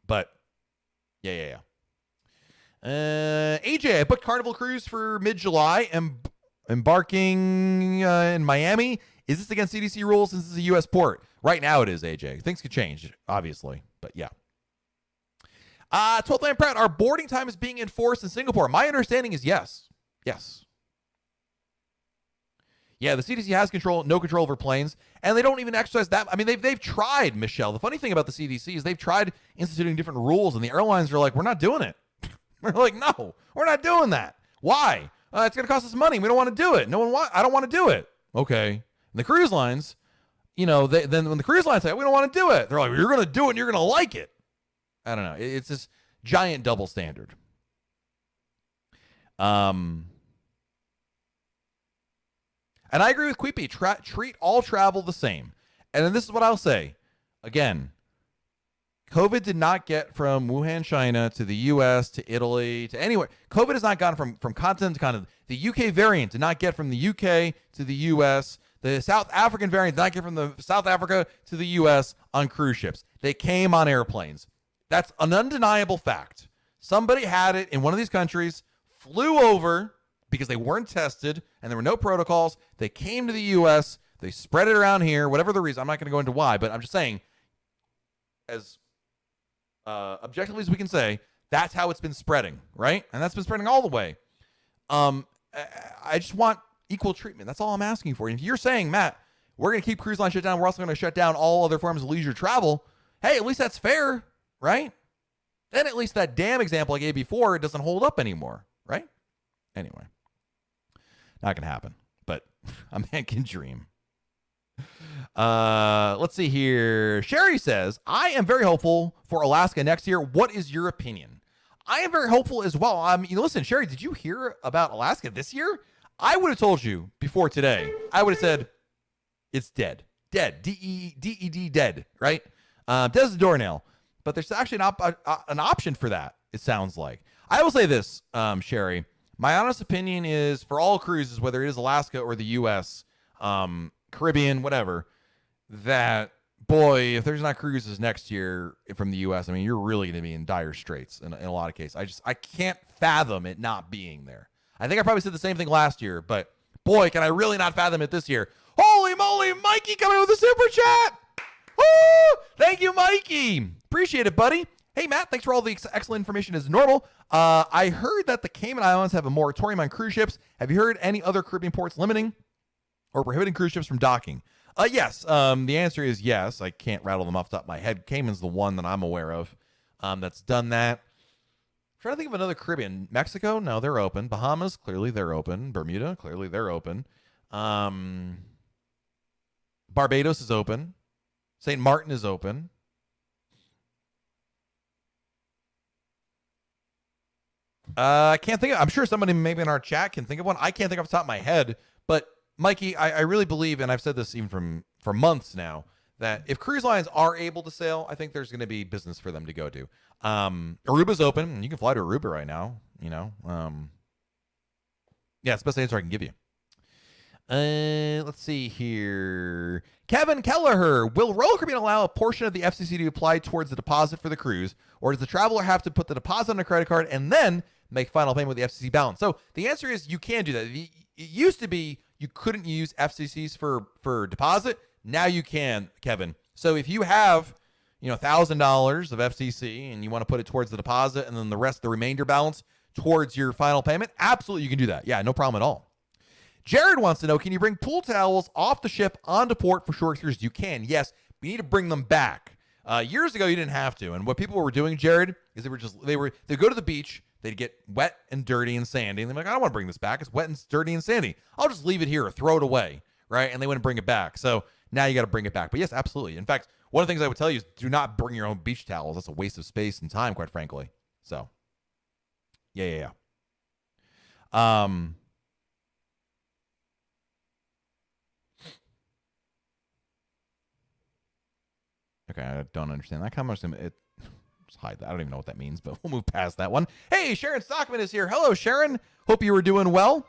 But, yeah. AJ, I booked Carnival Cruise for mid-July and embarking in Miami. Is this against CDC rules since it's a U.S. port? Right now it is, AJ. Things could change, obviously, but yeah. 12th Land Pratt, our boarding time is being enforced in Singapore. My understanding is yes. Yeah, the CDC has no control over planes, and they don't even exercise that. I mean, they've tried, Michelle. The funny thing about the CDC is they've tried instituting different rules, and the airlines are like, we're not doing it. We're like, no, we're not doing that. Why? It's going to cost us money. We don't want to do it. I don't want to do it. Okay. And the cruise lines, then when the cruise lines say, we don't want to do it, they're like, you're going to do it and you're going to like it. I don't know. It's this giant double standard. And I agree with Queepy. Treat all travel the same. And then this is what I'll say. Again, COVID did not get from Wuhan, China to the U.S., to Italy, to anywhere. COVID has not gone from continent to continent. The U.K. variant did not get from the U.K. to the U.S. The South African variant did not get from the South Africa to the U.S. on cruise ships. They came on airplanes. That's an undeniable fact. Somebody had it in one of these countries, flew over because they weren't tested and there were no protocols. They came to the U.S. They spread it around here, whatever the reason. I'm not going to go into why, but I'm just saying, as objectively as we can say, that's how it's been spreading, right? And that's been spreading all the way. I just want equal treatment. That's all I'm asking for. And if you're saying, Matt, we're going to keep cruise line shut down, we're also going to shut down all other forms of leisure travel, hey, at least that's fair, right? Then at least that damn example I gave before, it doesn't hold up anymore, right? Anyway, not going to happen, but a man can dream. Let's see here. Sherry says, I am very hopeful for Alaska next year. What is your opinion? I am very hopeful as well. Listen, Sherry, did you hear about Alaska this year? I would have told you before today. I would have said, It's dead. Dead. D-E-D, dead, right? Dead as a doornail. But there's actually an option for that, it sounds like. I will say this, Sherry. My honest opinion is for all cruises, whether it is Alaska or the U.S., Caribbean, whatever, that, boy, if there's not cruises next year from the U.S., I mean, you're really going to be in dire straits in a lot of cases. I can't fathom it not being there. I think I probably said the same thing last year, but boy, can I really not fathom it this year. Holy moly, Mikey coming in with a super chat. Woo! Thank you, Mikey. Appreciate it, buddy. Hey, Matt, thanks for all the excellent information as normal. I heard that the Cayman Islands have a moratorium on cruise ships. Have you heard any other Caribbean ports limiting or prohibiting cruise ships from docking? Yes. The answer is yes. I can't rattle them off the top of my head. Cayman's the one that I'm aware of that's done that. I'm trying to think of another Caribbean. Mexico? No, they're open. Bahamas? Clearly they're open. Bermuda? Clearly they're open. Barbados is open. St. Martin is open. I can't think of, I'm sure somebody maybe in our chat can think of one. I can't think off the top of my head, but Mikey, I really believe, and I've said this even for months now, that if cruise lines are able to sail, I think there's going to be business for them to go to. Aruba's open, and you can fly to Aruba right now, you know. Yeah, it's the best answer I can give you. Let's see here. Kevin Kelleher, will Royal Caribbean allow a portion of the FCC to apply towards the deposit for the cruise, or does the traveler have to put the deposit on a credit card and then make final payment with the FCC balance? So the answer is you can do that. It used to be you couldn't use FCCs for deposit. Now you can, Kevin. So if you have, $1,000 of FCC and you want to put it towards the deposit and then the remainder balance towards your final payment, absolutely you can do that. Yeah, no problem at all. Jared wants to know, can you bring pool towels off the ship onto port for short cruises? You can, yes, but you need to bring them back. Years ago, you didn't have to. And what people were doing, Jared, is they'd go to the beach, they'd get wet and dirty and sandy, and they're like, I don't want to bring this back. It's wet and dirty and sandy. I'll just leave it here or throw it away, right? And they wouldn't bring it back. So now you got to bring it back. But yes, absolutely. In fact, one of the things I would tell you is do not bring your own beach towels. That's a waste of space and time, quite frankly. So, yeah. Okay, I don't understand that comment. Just hide that. I don't even know what that means, but we'll move past that one. Hey, Sharon Stockman is here. Hello, Sharon. Hope you were doing well.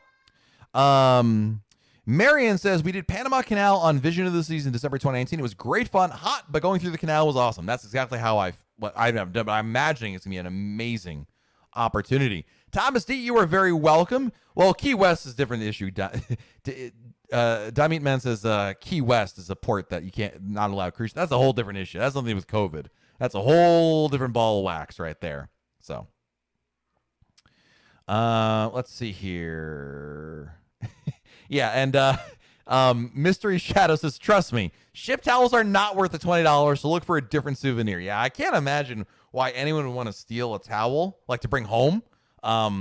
Marion says, we did Panama Canal on Vision of the Season December 2019. It was great fun, hot, but going through the canal was awesome. That's exactly how I've done, but I'm imagining it's going to be an amazing opportunity. Thomas D., you are very welcome. Well, Key West is a different issue. Damit Man says Key West is a port that you can't not allow cruise. That's a whole different issue. That's something with COVID. That's a whole different ball of wax right there. So, let's see here. Yeah, and Mystery Shadow says, trust me, ship towels are not worth the $20, so look for a different souvenir. Yeah, I can't imagine why anyone would want to steal a towel, like to bring home. A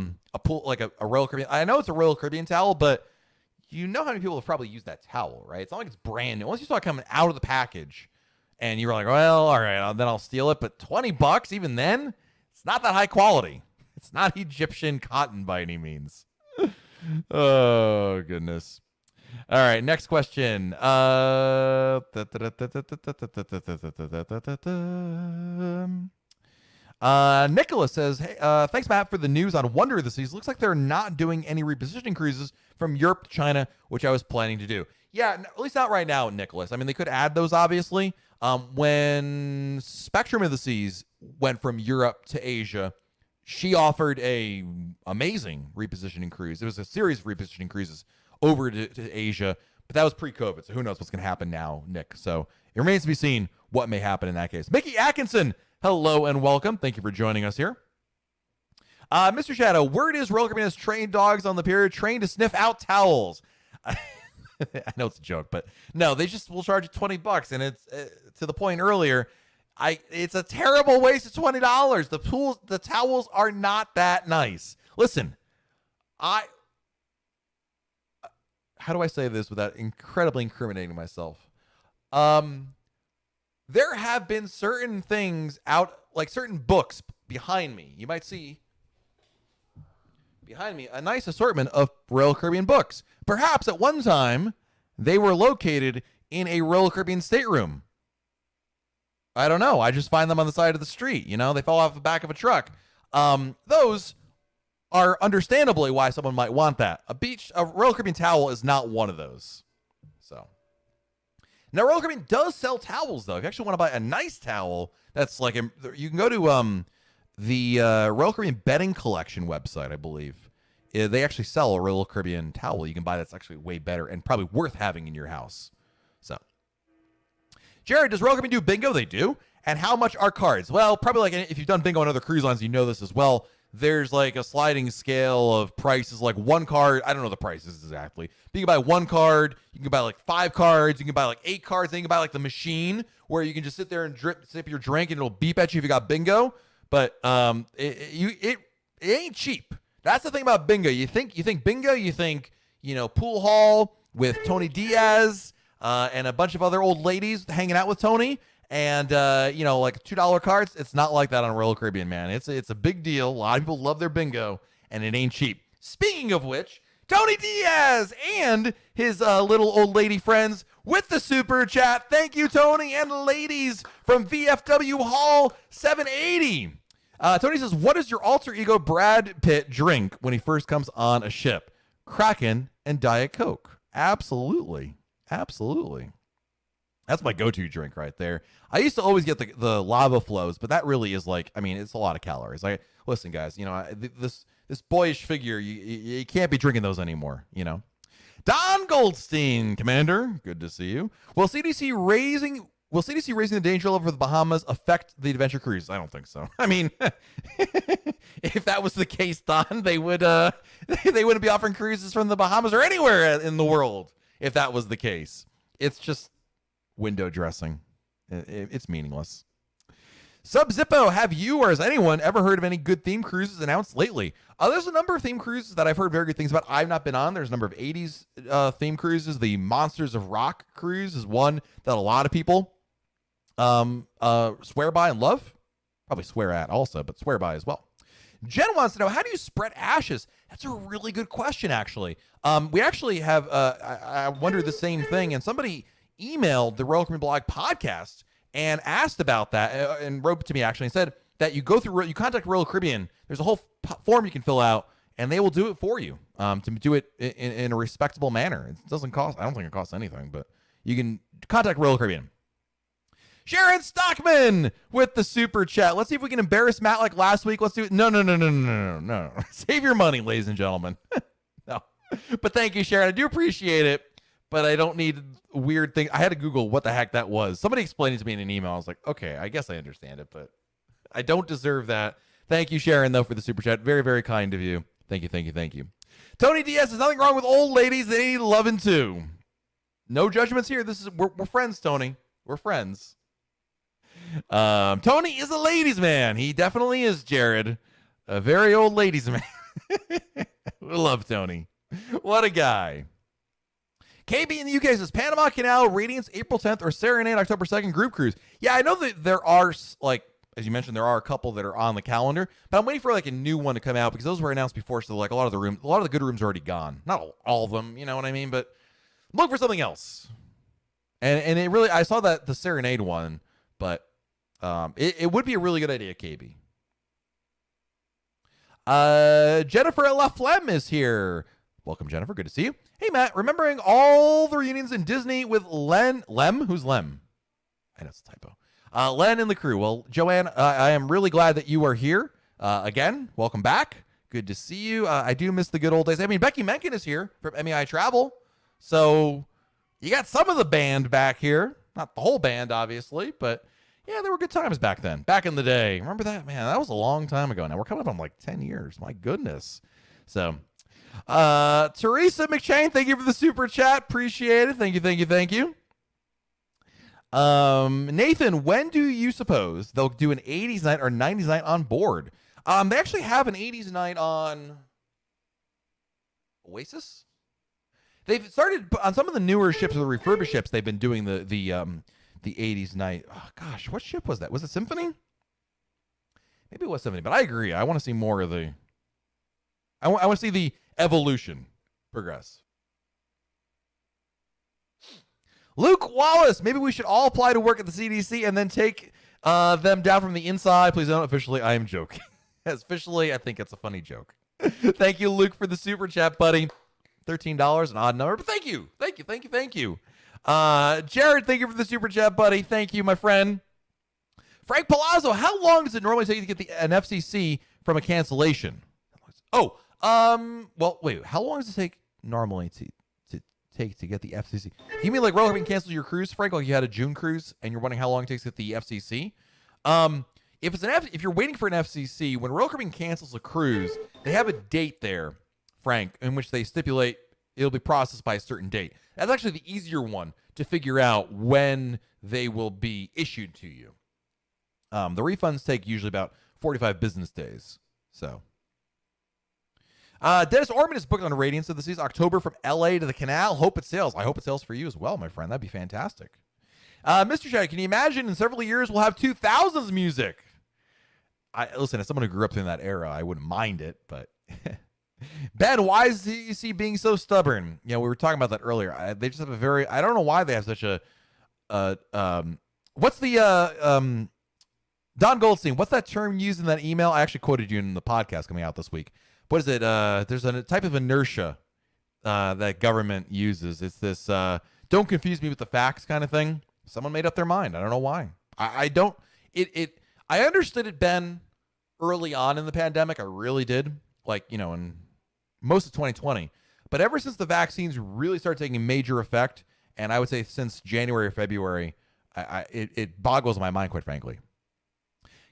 pool, like a Royal Caribbean. I know it's a Royal Caribbean towel, but you know how many people have probably used that towel, right? It's not like it's brand new. Once you start coming out of the package and you were like, well, all right, then I'll steal it. But $20, even then, it's not that high quality. It's not Egyptian cotton by any means. Oh, goodness. All right, next question. Nicholas says, hey, thanks, Matt, for the news on Wonder of the Seas. Looks like they're not doing any repositioning cruises from Europe to China, which I was planning to do. Yeah, at least not right now, Nicholas. I mean, they could add those, obviously. When Spectrum of the Seas went from Europe to Asia, she offered a amazing repositioning cruise. It was a series of repositioning cruises over to Asia, but that was pre-COVID, so who knows what's going to happen now, Nick. So it remains to be seen what may happen in that case. Mickey Atkinson, hello and welcome. Thank you for joining us here. Mr. Shadow, word is Royal Caribbean has trained dogs on the pier, trained to sniff out towels. I know it's a joke, but no, they just will charge you $20, and it's to the point earlier. It's a terrible waste of $20. The towels are not that nice. Listen, how do I say this without incredibly incriminating myself? There have been certain things out, like certain books behind me. You might see behind me a nice assortment of Royal Caribbean books. Perhaps at one time they were located in a Royal Caribbean stateroom? I don't know. I just find them on the side of the street. You know, they fall off the back of a truck. Those are understandably why someone might want that. A Royal Caribbean towel is not one of those. So now Royal Caribbean does sell towels though. If you actually want to buy a nice towel, that's like you can go to the Royal Caribbean bedding collection website, I believe. They actually sell a Royal Caribbean towel you can buy that's actually way better and probably worth having in your house. So, Jared, does Royal Caribbean do bingo? They do. And how much are cards? Well, probably like if you've done bingo on other cruise lines, you know this as well. There's like a sliding scale of prices, like one card. I don't know the prices exactly. But you can buy one card. You can buy like 5 cards. You can buy like 8 cards. Then you can buy like the machine where you can just sit there and sip your drink and it'll beep at you if you got bingo. But it ain't cheap. That's the thing about bingo. You think bingo, you think, pool hall with Tony Diaz and a bunch of other old ladies hanging out with Tony. And, like $2 cards, it's not like that on Royal Caribbean, man. It's a big deal. A lot of people love their bingo, and it ain't cheap. Speaking of which, Tony Diaz and his little old lady friends with the super chat. Thank you, Tony and ladies from VFW Hall 780. Tony says, what does your alter ego Brad Pitt drink when he first comes on a ship? Kraken and Diet Coke. Absolutely. Absolutely. That's my go-to drink right there. I used to always get the lava flows, but that really is it's a lot of calories. Listen, guys, this boyish figure, you can't be drinking those anymore, Don Goldstein, Commander, good to see you. Will CDC raising the danger level for the Bahamas affect the adventure cruise? I don't think so. If that was the case, Don, they wouldn't be offering cruises from the Bahamas or anywhere in the world if that was the case. It's just window dressing. It's meaningless. Sub-Zippo, have you or has anyone ever heard of any good theme cruises announced lately? There's a number of theme cruises that I've heard very good things about. I've not been on. There's a number of 80s theme cruises. The Monsters of Rock cruise is one that a lot of people swear by and love. Probably swear at also, but swear by as well. Jen wants to know, how do you spread ashes? That's a really good question, actually. We actually have, I wondered the same thing, and somebody emailed the Royal Caribbean Blog podcast and asked about that and wrote to me actually and said that you contact Royal Caribbean. There's a whole form you can fill out and they will do it for you to do it in a respectable manner. It doesn't cost, I don't think it costs anything, but you can contact Royal Caribbean. Sharon Stockman with the super chat. Let's see if we can embarrass Matt like last week. Let's do it. No. Save your money, ladies and gentlemen. No. But thank you, Sharon. I do appreciate it. But I don't need weird things. I had to Google what the heck that was. Somebody explained it to me in an email. I was like, okay, I guess I understand it, but I don't deserve that. Thank you, Sharon, though, for the super chat. Very, very kind of you. Thank you. Tony Diaz, there's nothing wrong with old ladies. They need loving too. No judgments here. We're friends, Tony. We're friends. Tony is a ladies' man. He definitely is, Jared. A very old ladies' man. We love Tony. What a guy. KB in the UK says, Panama Canal, Radiance, April 10th, or Serenade, October 2nd, group cruise. Yeah, I know that there are, as you mentioned, there are a couple that are on the calendar, but I'm waiting for, a new one to come out because those were announced before, so, a lot of the good rooms are already gone. Not all of them, you know what I mean? But look for something else. And it really, I saw that the Serenade one, but it would be a really good idea, KB. Jennifer LaFlemme is here. Welcome, Jennifer. Good to see you. Hey, Matt, remembering all the reunions in Disney with Lem? Who's Lem? I know it's a typo. Len and the crew. Well, Joanne, I am really glad that you are here again. Welcome back. Good to see you. I do miss the good old days. I mean, Becky Menken is here from MEI Travel. So you got some of the band back here. Not the whole band, obviously, but yeah, there were good times back then. Back in the day. Remember that? Man, that was a long time ago now. We're coming up on 10 years. My goodness. So... Teresa McShane, thank you for the super chat. Appreciate it. Thank you. Nathan, when do you suppose they'll do an 80s night or 90s night on board? They actually have an 80s night on Oasis. They've started on some of the newer ships or the refurbished ships. They've been doing the 80s night. Oh, gosh, what ship was that? Was it Symphony? Maybe it was Symphony, but I agree. I want to see more of the. I want to see the evolution progress. Luke Wallace, maybe we should all apply to work at the CDC and then take them down from the inside. Please don't. Officially, I am joking. Officially, I think it's a funny joke. Thank you, Luke, for the super chat, buddy. $13, an odd number, but thank you. Jared, thank you for the super chat, buddy. Thank you, my friend. Frank Palazzo, how long does it normally take to get an FCC from a cancellation? Oh, well, wait, how long does it take normally to get the FCC? You mean like Royal Caribbean cancels your cruise, Frank? Like you had a June cruise and you're wondering how long it takes to get the FCC? If you're waiting for an FCC, when Royal Caribbean cancels a cruise, they have a date there, Frank, in which they stipulate it'll be processed by a certain date. That's actually the easier one to figure out when they will be issued to you. The refunds take usually about 45 business days. So, Dennis Orman is booked on Radiance of the Seas, October from LA to the Canal. Hope it sails. I hope it sails for you as well, my friend. That'd be fantastic. Mr. Chad, can you imagine in several years we'll have 2000s music? Listen, as someone who grew up in that era, I wouldn't mind it, but Ben, why is he being so stubborn? You know, we were talking about that earlier. They just have a very, I don't know why they have such a, what's the, Don Goldstein, what's that term used in that email? I actually quoted you in the podcast coming out this week. What is it? There's a type of inertia that government uses. It's this don't confuse me with the facts kind of thing. Someone made up their mind. I don't know why. I understood it, Ben, early on in the pandemic. I really did. Like, you know, in most of 2020. But ever since the vaccines really started taking major effect, and I would say since January or February, it boggles my mind, quite frankly.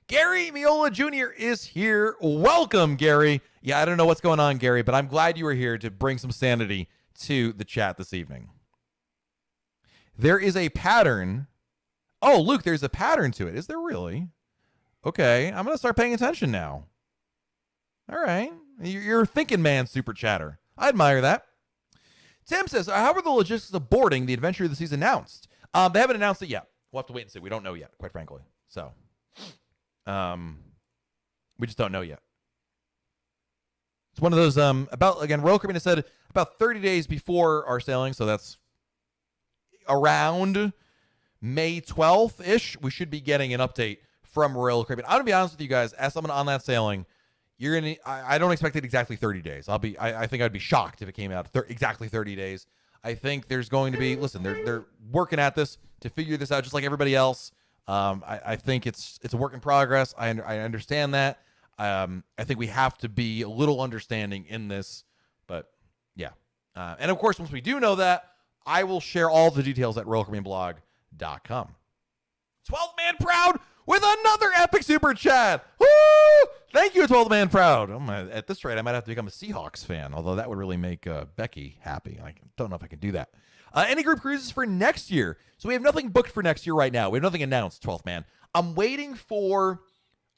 Gary Miola Jr. is here. Welcome, Gary. Yeah, I don't know what's going on, Gary, but I'm glad you were here to bring some sanity to the chat this evening. There is a pattern. Oh, Luke, there's a pattern to it. Is there really? Okay, I'm going to start paying attention now. All right. You're a thinking man, super chatter. I admire that. Tim says, how are the logistics of boarding the Adventure of the Seas announced? They haven't announced it yet. We'll have to wait and see. We don't know yet, quite frankly. So, we just don't know yet. It's one of those, Royal Caribbean has said about 30 days before our sailing, so that's around May 12th-ish, we should be getting an update from Royal Caribbean. I'm going to be honest with you guys, as someone on that sailing, I don't expect it exactly 30 days. I think I'd be shocked if it came out exactly 30 days. I think there's going to be, listen, they're working at this to figure this out just like everybody else. I think it's a work in progress. I understand that. I think we have to be a little understanding in this, but yeah. And of course, once we do know that, I will share all the details at RoyalCaribbeanBlog.com. 12-man proud with another epic super chat. Woo! Thank you, 12-man proud. At this rate, I might have to become a Seahawks fan, although that would really make Becky happy. I don't know if I can do that. Any group cruises for next year? So we have nothing booked for next year right now. We have nothing announced, 12th man. I'm waiting for...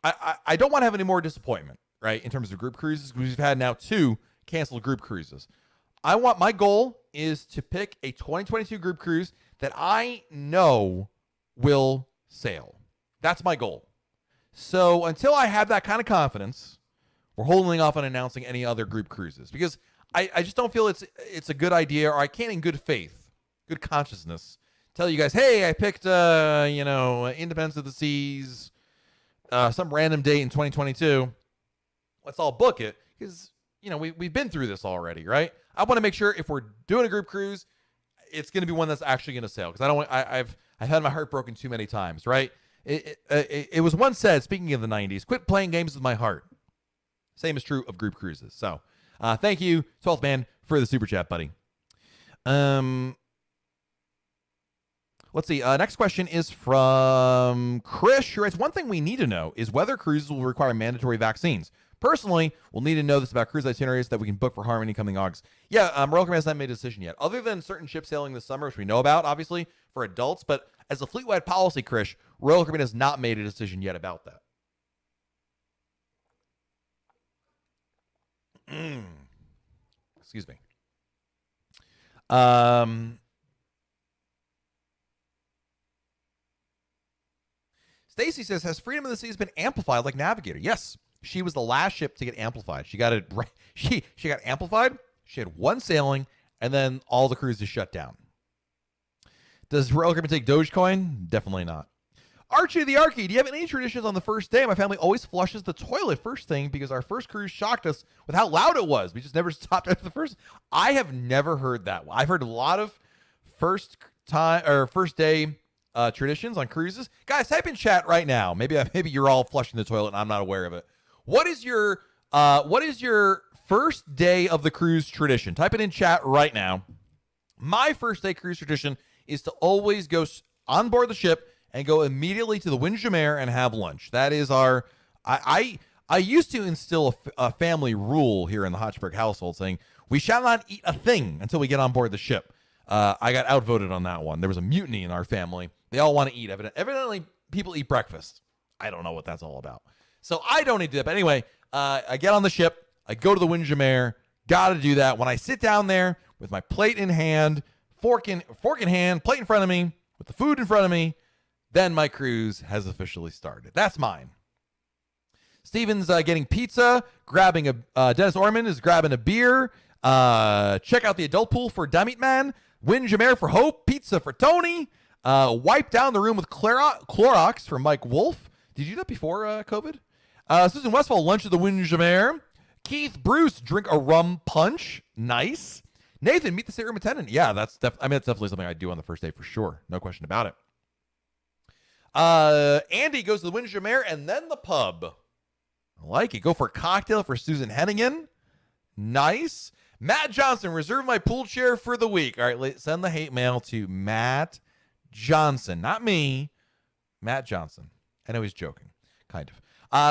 I don't want to have any more disappointment, right, in terms of group cruises, because we've had now 2 canceled group cruises. My goal is to pick a 2022 group cruise that I know will sail. That's my goal. So until I have that kind of confidence, we're holding off on announcing any other group cruises, because I just don't feel it's a good idea, or I can't in good faith, good consciousness, tell you guys, hey, I picked Independence of the Seas, some random date in 2022. Let's all book it, because we've been through this already, right? I want to make sure if we're doing a group cruise, it's going to be one that's actually going to sail, because I've had my heart broken too many times, right? It was once said, speaking of the 90s, quit playing games with my heart. Same is true of group cruises. So thank you, 12th man, for the super chat, buddy. Let's see. Next question is from Krish, who writes, one thing we need to know is whether cruises will require mandatory vaccines. Personally, we'll need to know this about cruise itineraries that we can book for Harmony coming August. Yeah, Royal Caribbean has not made a decision yet. Other than certain ships sailing this summer, which we know about, obviously, for adults. But as a fleet-wide policy, Krish, Royal Caribbean has not made a decision yet about that. Excuse me. Stacy says, has Freedom of the Seas been amplified like Navigator? Yes. She was the last ship to get amplified. She got it right. She got amplified. She had one sailing, and then all the cruises shut down. Does Royal Caribbean take Dogecoin? Definitely not. Archie the Archie, do you have any traditions on the first day? My family always flushes the toilet first thing because our first cruise shocked us with how loud it was. We just never stopped after the first. I have never heard that. I've heard a lot of first day traditions on cruises. Guys, type in chat right now. Maybe you're all flushing the toilet and I'm not aware of it. What is your first day of the cruise tradition? Type it in chat right now. My first day cruise tradition is to always go on board the ship and go immediately to the Windjammer and have lunch. That is our. I used to instill a family rule here in the Hotchberg household, saying we shall not eat a thing until we get on board the ship. I got outvoted on that one. There was a mutiny in our family. They all want to eat. Evidently, people eat breakfast. I don't know what that's all about. So I don't eat it. But anyway, I get on the ship. I go to the Windjammer. Got to do that. When I sit down there with my plate in hand, fork in hand, plate in front of me, with the food in front of me, then my cruise has officially started. That's mine. Steven's getting pizza, grabbing Dennis Orman is grabbing a beer. Check out the adult pool for Damit Man. Windjammer for Hope. Pizza for Tony. Wipe down the room with Clorox for Mike Wolf. Did you do that before COVID? Susan Westfall, lunch at the Windjammer. Keith Bruce, drink a rum punch. Nice. Nathan, meet the stateroom attendant. Yeah, that's definitely something I do on the first day for sure. No question about it. Andy goes to the Windjammer and then the pub. I like it. Go for a cocktail for Susan Hennigan. Nice. Matt Johnson, reserve my pool chair for the week. All right, send the hate mail to Matt Johnson. Not me. Matt Johnson. I know he's joking. Kind of.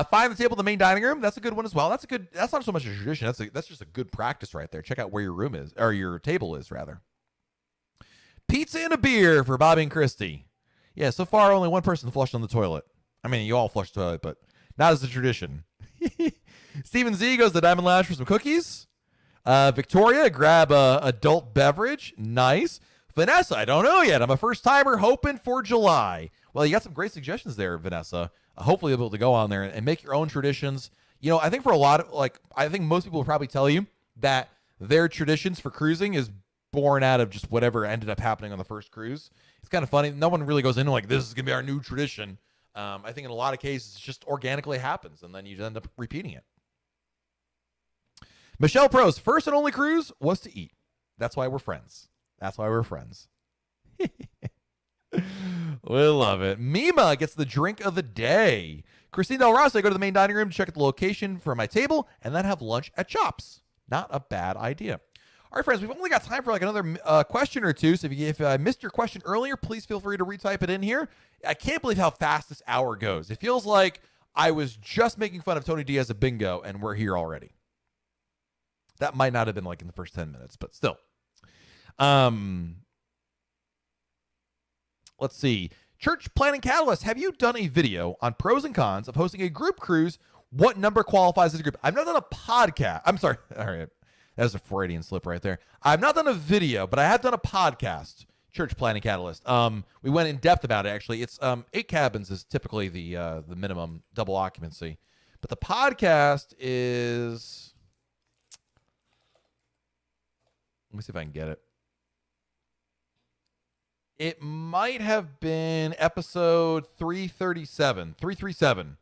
Find the table in the main dining room. That's a good one as well. That's not so much a tradition. That's just a good practice right there. Check out where your room is, or your table is, rather. Pizza and a beer for Bobby and Christy. Yeah, so far only one person flushed on the toilet. I mean, you all flushed the toilet, but not as a tradition. Stephen Z goes to Diamond Lounge for some cookies. Victoria, grab a adult beverage. Nice. Vanessa, I don't know yet. I'm a first timer hoping for July. Well, you got some great suggestions there, Vanessa. Hopefully you'll be able to go on there and make your own traditions. You know, I think for a lot of, I think most people will probably tell you that their traditions for cruising is born out of just whatever ended up happening on the first cruise. It's kind of funny. No one really goes into like, this is going to be our new tradition. I think in a lot of cases, it just organically happens, and then you end up repeating it. Michelle Pro's first and only cruise was to eat. That's why we're friends. That's why we're friends. We love it. Mima gets the drink of the day. Christine Del Rosso, I go to the main dining room to check out the location for my table and then have lunch at Chops. Not a bad idea. All right, friends, we've only got time for like another question or two. So if I missed your question earlier, please feel free to retype it in here. I can't believe how fast this hour goes. It feels like I was just making fun of Tony Diaz of bingo, and we're here already. That might not have been like in the first 10 minutes, but still. Let's see. Church Planning Catalyst, have you done a video on pros and cons of hosting a group cruise? What number qualifies as a group? I've not done a podcast. I'm sorry. All right. That was a Freudian slip right there. I've not done a video, but I have done a podcast, Church Planning Catalyst. We went in depth about it, actually. It's 8 cabins is typically the minimum double occupancy. But the podcast is... Let me see if I can get it. It might have been episode 337.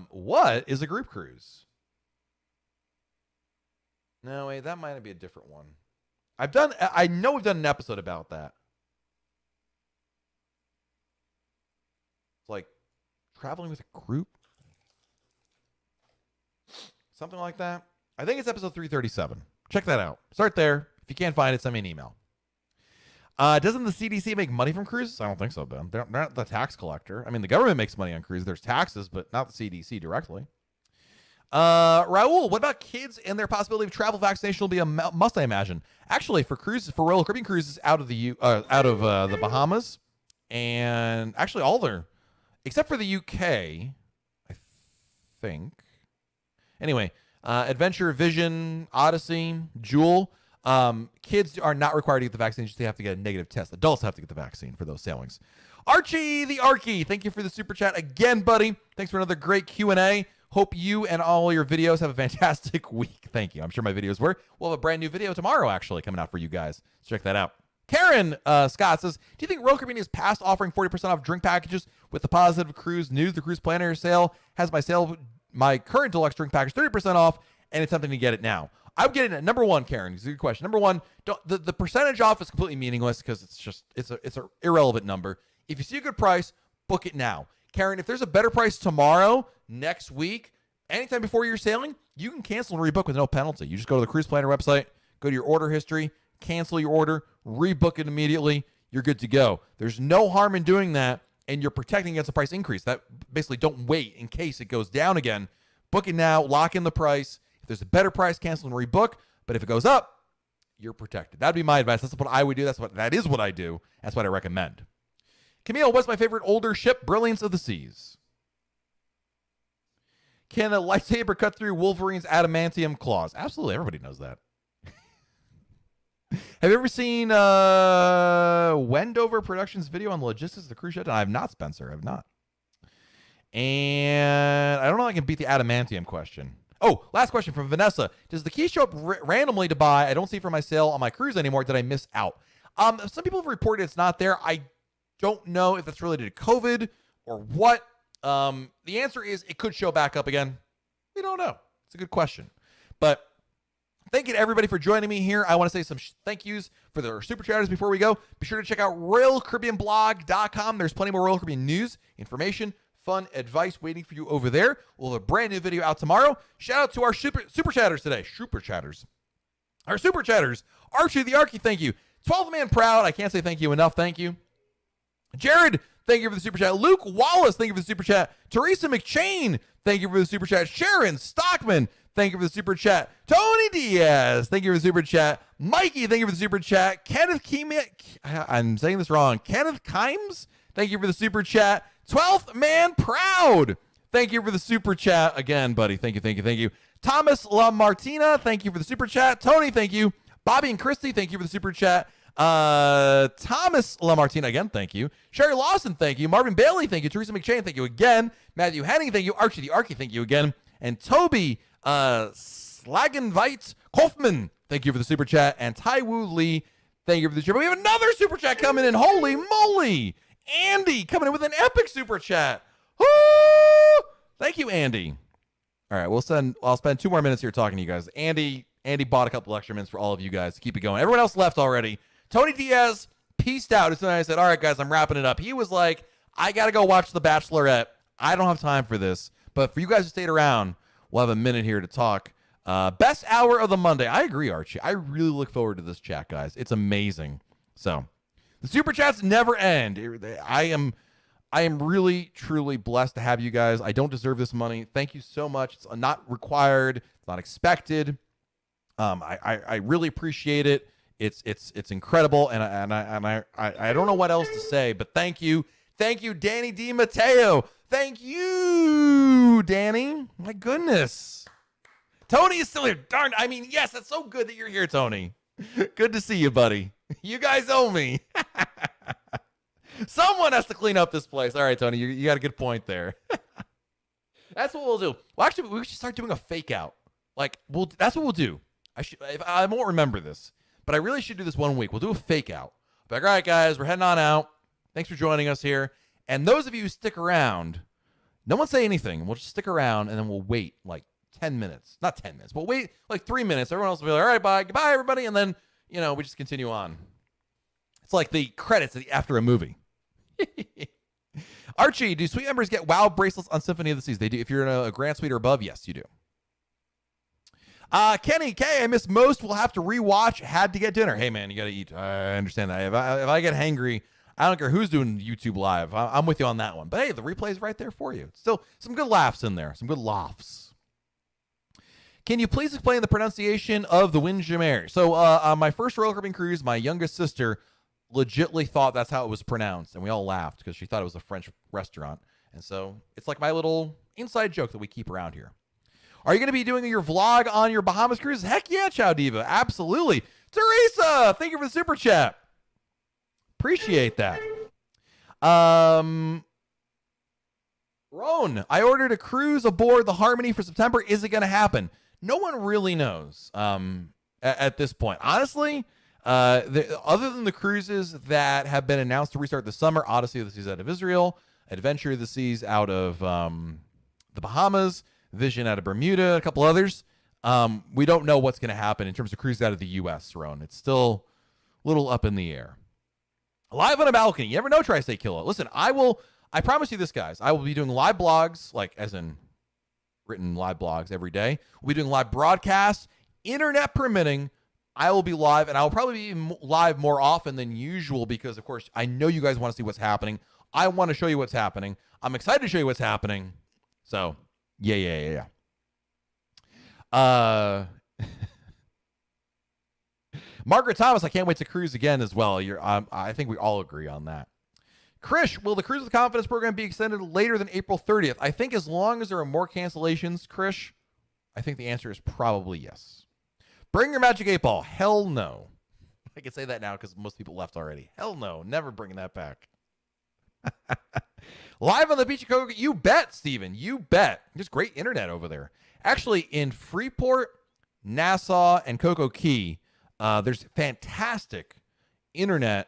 What is a group cruise? No, wait, that might be a different one. I know we've done an episode about that. It's like traveling with a group. Something like that. I think it's episode 337. Check that out. Start there. If you can't find it, send me an email. Doesn't the CDC make money from cruises? I don't think so, Ben. They're not the tax collector. I mean, the government makes money on cruises. There's taxes, but not the CDC directly. Raul, what about kids and their possibility of travel vaccination will be a must, I imagine. Actually, for cruises, for Royal Caribbean cruises out of the Bahamas, and actually all their, except for the UK, I think. Anyway, Adventure, Vision, Odyssey, Jewel. Kids are not required to get the vaccine. Just they have to get a negative test. Adults have to get the vaccine for those sailings. Archie the Archie, thank you for the super chat again, buddy. Thanks for another great Q&A. Hope you and all your videos have a fantastic week. Thank you. I'm sure my videos were. We'll have a brand new video tomorrow, actually, coming out for you guys. So check that out. Karen Scott says, do you think Royal Caribbean is past offering 40% off drink packages with the Positive Cruise news? The cruise planner sale has my current deluxe drink package 30% off, and it's something to get it now. I'm getting it. Number one, Karen, it's a good question. Number one, the percentage off is completely meaningless because it's an irrelevant number. If you see a good price, book it now. Karen, if there's a better price tomorrow, next week, anytime before you're sailing, you can cancel and rebook with no penalty. You just go to the cruise planner website, go to your order history, cancel your order, rebook it immediately. You're good to go. There's no harm in doing that, and you're protecting against a price increase. That basically, don't wait in case it goes down again. Book it now, lock in the price. If there's a better price, cancel and rebook. But if it goes up, you're protected. That'd be my advice. That's what I would do. That is what I do. That's what I recommend. Camille, what's my favorite older ship? Brilliance of the Seas. Can a lightsaber cut through Wolverine's adamantium claws? Absolutely. Everybody knows that. Have you ever seen Wendover Productions video on the logistics of the cruise ship? I have not, Spencer. I have not. And I don't know if I can beat the adamantium question. Oh, last question from Vanessa. Does the key show up randomly to buy? I don't see it for my sale on my cruise anymore. Did I miss out? Some people have reported it's not there. I don't know if that's related to COVID or what. The answer is it could show back up again. We don't know. It's a good question. But thank you to everybody for joining me here. I want to say some thank yous for the super chatters before we go. Be sure to check out RoyalCaribbeanBlog.com. There's plenty more Royal Caribbean news, information, fun advice waiting for you over there. We'll have a brand new video out tomorrow. Shout out to our super chatters today. Super chatters. Our super chatters. Archie the Archie, thank you. 12th Man Proud. I can't say thank you enough. Thank you. Jared, thank you for the super chat. Luke Wallace, thank you for the super chat. Teresa McChain, thank you for the super chat. Sharon Stockman, thank you for the super chat. Tony Diaz, thank you for the super chat. Mikey, thank you for the super chat. Kenneth I'm saying this wrong. Kenneth Kimes, thank you for the super chat. 12th Man Proud, thank you for the super chat. Again, buddy, thank you. Thomas LaMartina, thank you for the super chat. Tony, thank you. Bobby and Christy, thank you for the super chat. Thomas LaMartina, again, thank you. Sherry Lawson, thank you. Marvin Bailey, thank you. Teresa McShane, thank you again. Matthew Henning, thank you. Archie the Archie, thank you again. And Toby Slagenveit Kaufman, thank you for the super chat. And Tai Wu Lee, thank you for the super chat. We have another super chat coming in. Holy moly. Andy coming in with an epic super chat. Woo! Thank you, Andy. All right, I'll spend 2 more minutes here talking to you guys. Andy bought a couple extra minutes for all of you guys to keep it going. Everyone else left already. Tony Diaz peaced out as soon as I said, all right, guys, I'm wrapping it up. He was like, I got to go watch The Bachelorette. I don't have time for this. But for you guys who stayed around, we'll have a minute here to talk. Best hour of the Monday. I agree, Archie. I really look forward to this chat, guys. It's amazing. So the super chats never end. I am really, truly blessed to have you guys. I don't deserve this money. Thank you so much. It's not required. It's not expected. I really appreciate it. It's incredible, and I don't know what else to say, but thank you, Danny DiMatteo. Thank you, Danny. My goodness, Tony is still here. Darn, I mean, yes, that's so good that you're here, Tony. Good to see you, buddy. You guys owe me. Someone has to clean up this place. All right, Tony, you got a good point there. That's what we'll do. Well, actually, we should start doing a fake out. That's what we'll do. I won't remember this, but I really should do this one week. We'll do a fake out. All right, guys, we're heading on out. Thanks for joining us here. And those of you who stick around, no one say anything. We'll just stick around, and then we'll wait like 10 minutes. Not 10 minutes. We'll wait like 3 minutes. Everyone else will be like, all right, bye. Goodbye, everybody. And then, we just continue on. It's like the credits after a movie. Archie, do suite members get WoW bracelets on Symphony of the Seas? They do. If you're in a Grand Suite or above, yes, you do. Kenny K, I missed most. We'll have to rewatch. Had to get dinner. Hey, man, you got to eat. I understand that. If I get hangry, I don't care who's doing YouTube Live. I'm with you on that one. But hey, the replay is right there for you. Still some good laughs in there. Some good laughs. Can you please explain the pronunciation of the Windjammer? So on my first Royal Caribbean cruise, my youngest sister legitimately thought that's how it was pronounced. And we all laughed because she thought it was a French restaurant. And so it's like my little inside joke that we keep around here. Are you going to be doing your vlog on your Bahamas cruise? Heck yeah, Chow Diva. Absolutely. Teresa, thank you for the super chat. Appreciate that. Roan, I ordered a cruise aboard the Harmony for September. Is it going to happen? No one really knows at this point. Honestly, Other than the cruises that have been announced to restart this summer, Odyssey of the Seas out of Israel, Adventure of the Seas out of the Bahamas, Vision out of Bermuda, a couple others. We don't know what's going to happen in terms of cruises out of the U.S., Ron. It's still a little up in the air. Live on a balcony. You never know, Tri-State Killer. Listen, I promise you this, guys. I will be doing live blogs, like as in written live blogs every day. We'll be doing live broadcasts, internet permitting. I will be live, and I'll probably be live more often than usual because, of course, I know you guys want to see what's happening. I want to show you what's happening. I'm excited to show you what's happening. So, yeah. Margaret Thomas, I can't wait to cruise again as well. I think we all agree on that. Krish, will the Cruise with Confidence program be extended later than April 30th? I think as long as there are more cancellations, Krish, I think the answer is probably yes. Bring your Magic 8 Ball. Hell no. I can say that now because most people left already. Hell no. Never bringing that back. Live on the beach of Coco. You bet, Steven. You bet. There's great internet over there. Actually, in Freeport, Nassau, and Coco Key, there's fantastic internet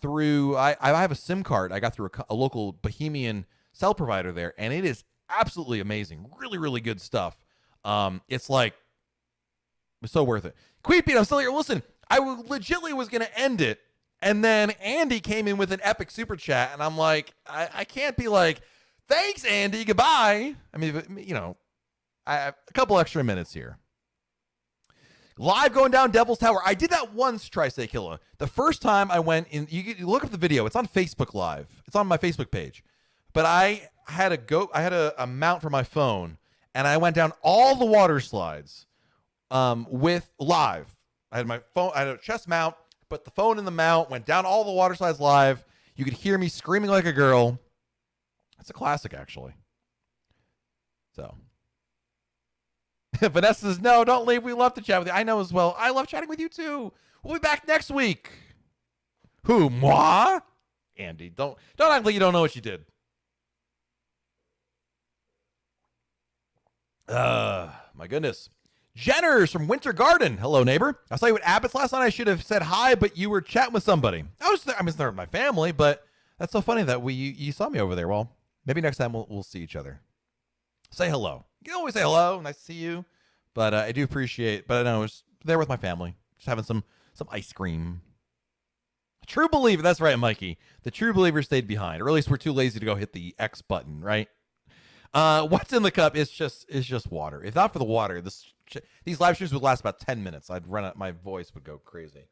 through, I have a SIM card I got through a local Bohemian cell provider there, and it is absolutely amazing. Really, really good stuff. It's so worth it. Queepy, I'm still here. Listen, I legitimately was going to end it, and then Andy came in with an epic super chat, and I'm like, I can't be like, thanks, Andy, goodbye. I mean, you know, I have a couple extra minutes here. Live going down Devil's Tower. I did that once, Tri-State Killer. The first time I went in, you look up the video. It's on Facebook Live. It's on my Facebook page. But I had a mount for my phone, and I went down all the water slides with live. I had my phone. I had a chest mount, put the phone in the mount, went down all the water slides live. You could hear me screaming like a girl. It's a classic, actually. So. Vanessa says, no, don't leave. We love to chat with you. I know as well. I love chatting with you too. We'll be back next week. Who, moi? Andy, don't act like you don't know what you did. My goodness. Jenner's from Winter Garden. Hello, neighbor. I saw you at Abbott's last night. I should have said hi, but you were chatting with somebody. I was there with my family, but that's so funny that you saw me over there. Well, maybe next time we'll see each other. Say hello. You can always say hello. Nice to see you. But I do appreciate. But I know I was there with my family, just having some ice cream. True believer. That's right, Mikey. The true believer stayed behind, or at least we're too lazy to go hit the X button, right? What's in the cup is just water. If not for the water, these live streams would last about 10 minutes. I'd run out. My voice would go crazy.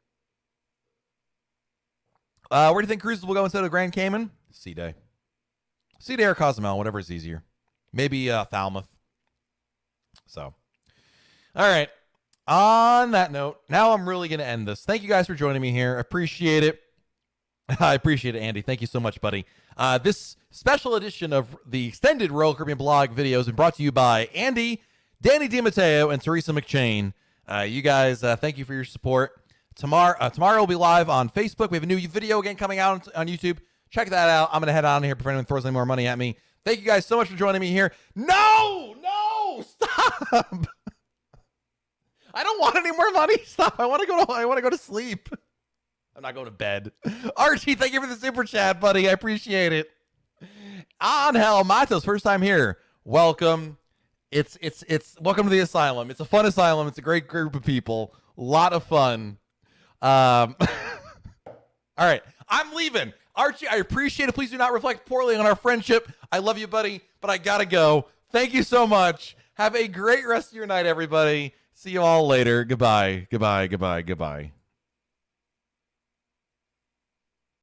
Where do you think cruises will go instead of Grand Cayman? Sea Day or Cozumel, whatever is easier. Maybe Falmouth. So, all right. On that note, now I'm really going to end this. Thank you guys for joining me here. I appreciate it. I appreciate it, Andy. Thank you so much, buddy. This special edition of the extended Royal Caribbean blog video has been brought to you by Andy, Danny DiMatteo, and Teresa McChain. You guys, thank you for your support. Tomorrow will be live on Facebook. We have a new video again coming out on YouTube. Check that out. I'm going to head on here before anyone throws any more money at me. Thank you guys so much for joining me here. No, stop. I don't want any more money. Stop. I want to go to sleep. I'm not going to bed. Archie, thank you for the super chat, buddy. I appreciate it. Angel Matos, first time here. Welcome. It's welcome to the asylum. It's a fun asylum. It's a great group of people. A lot of fun. All right. I'm leaving. Archie, I appreciate it. Please do not reflect poorly on our friendship. I love you, buddy, but I gotta go. Thank you so much. Have a great rest of your night, everybody. See you all later. Goodbye.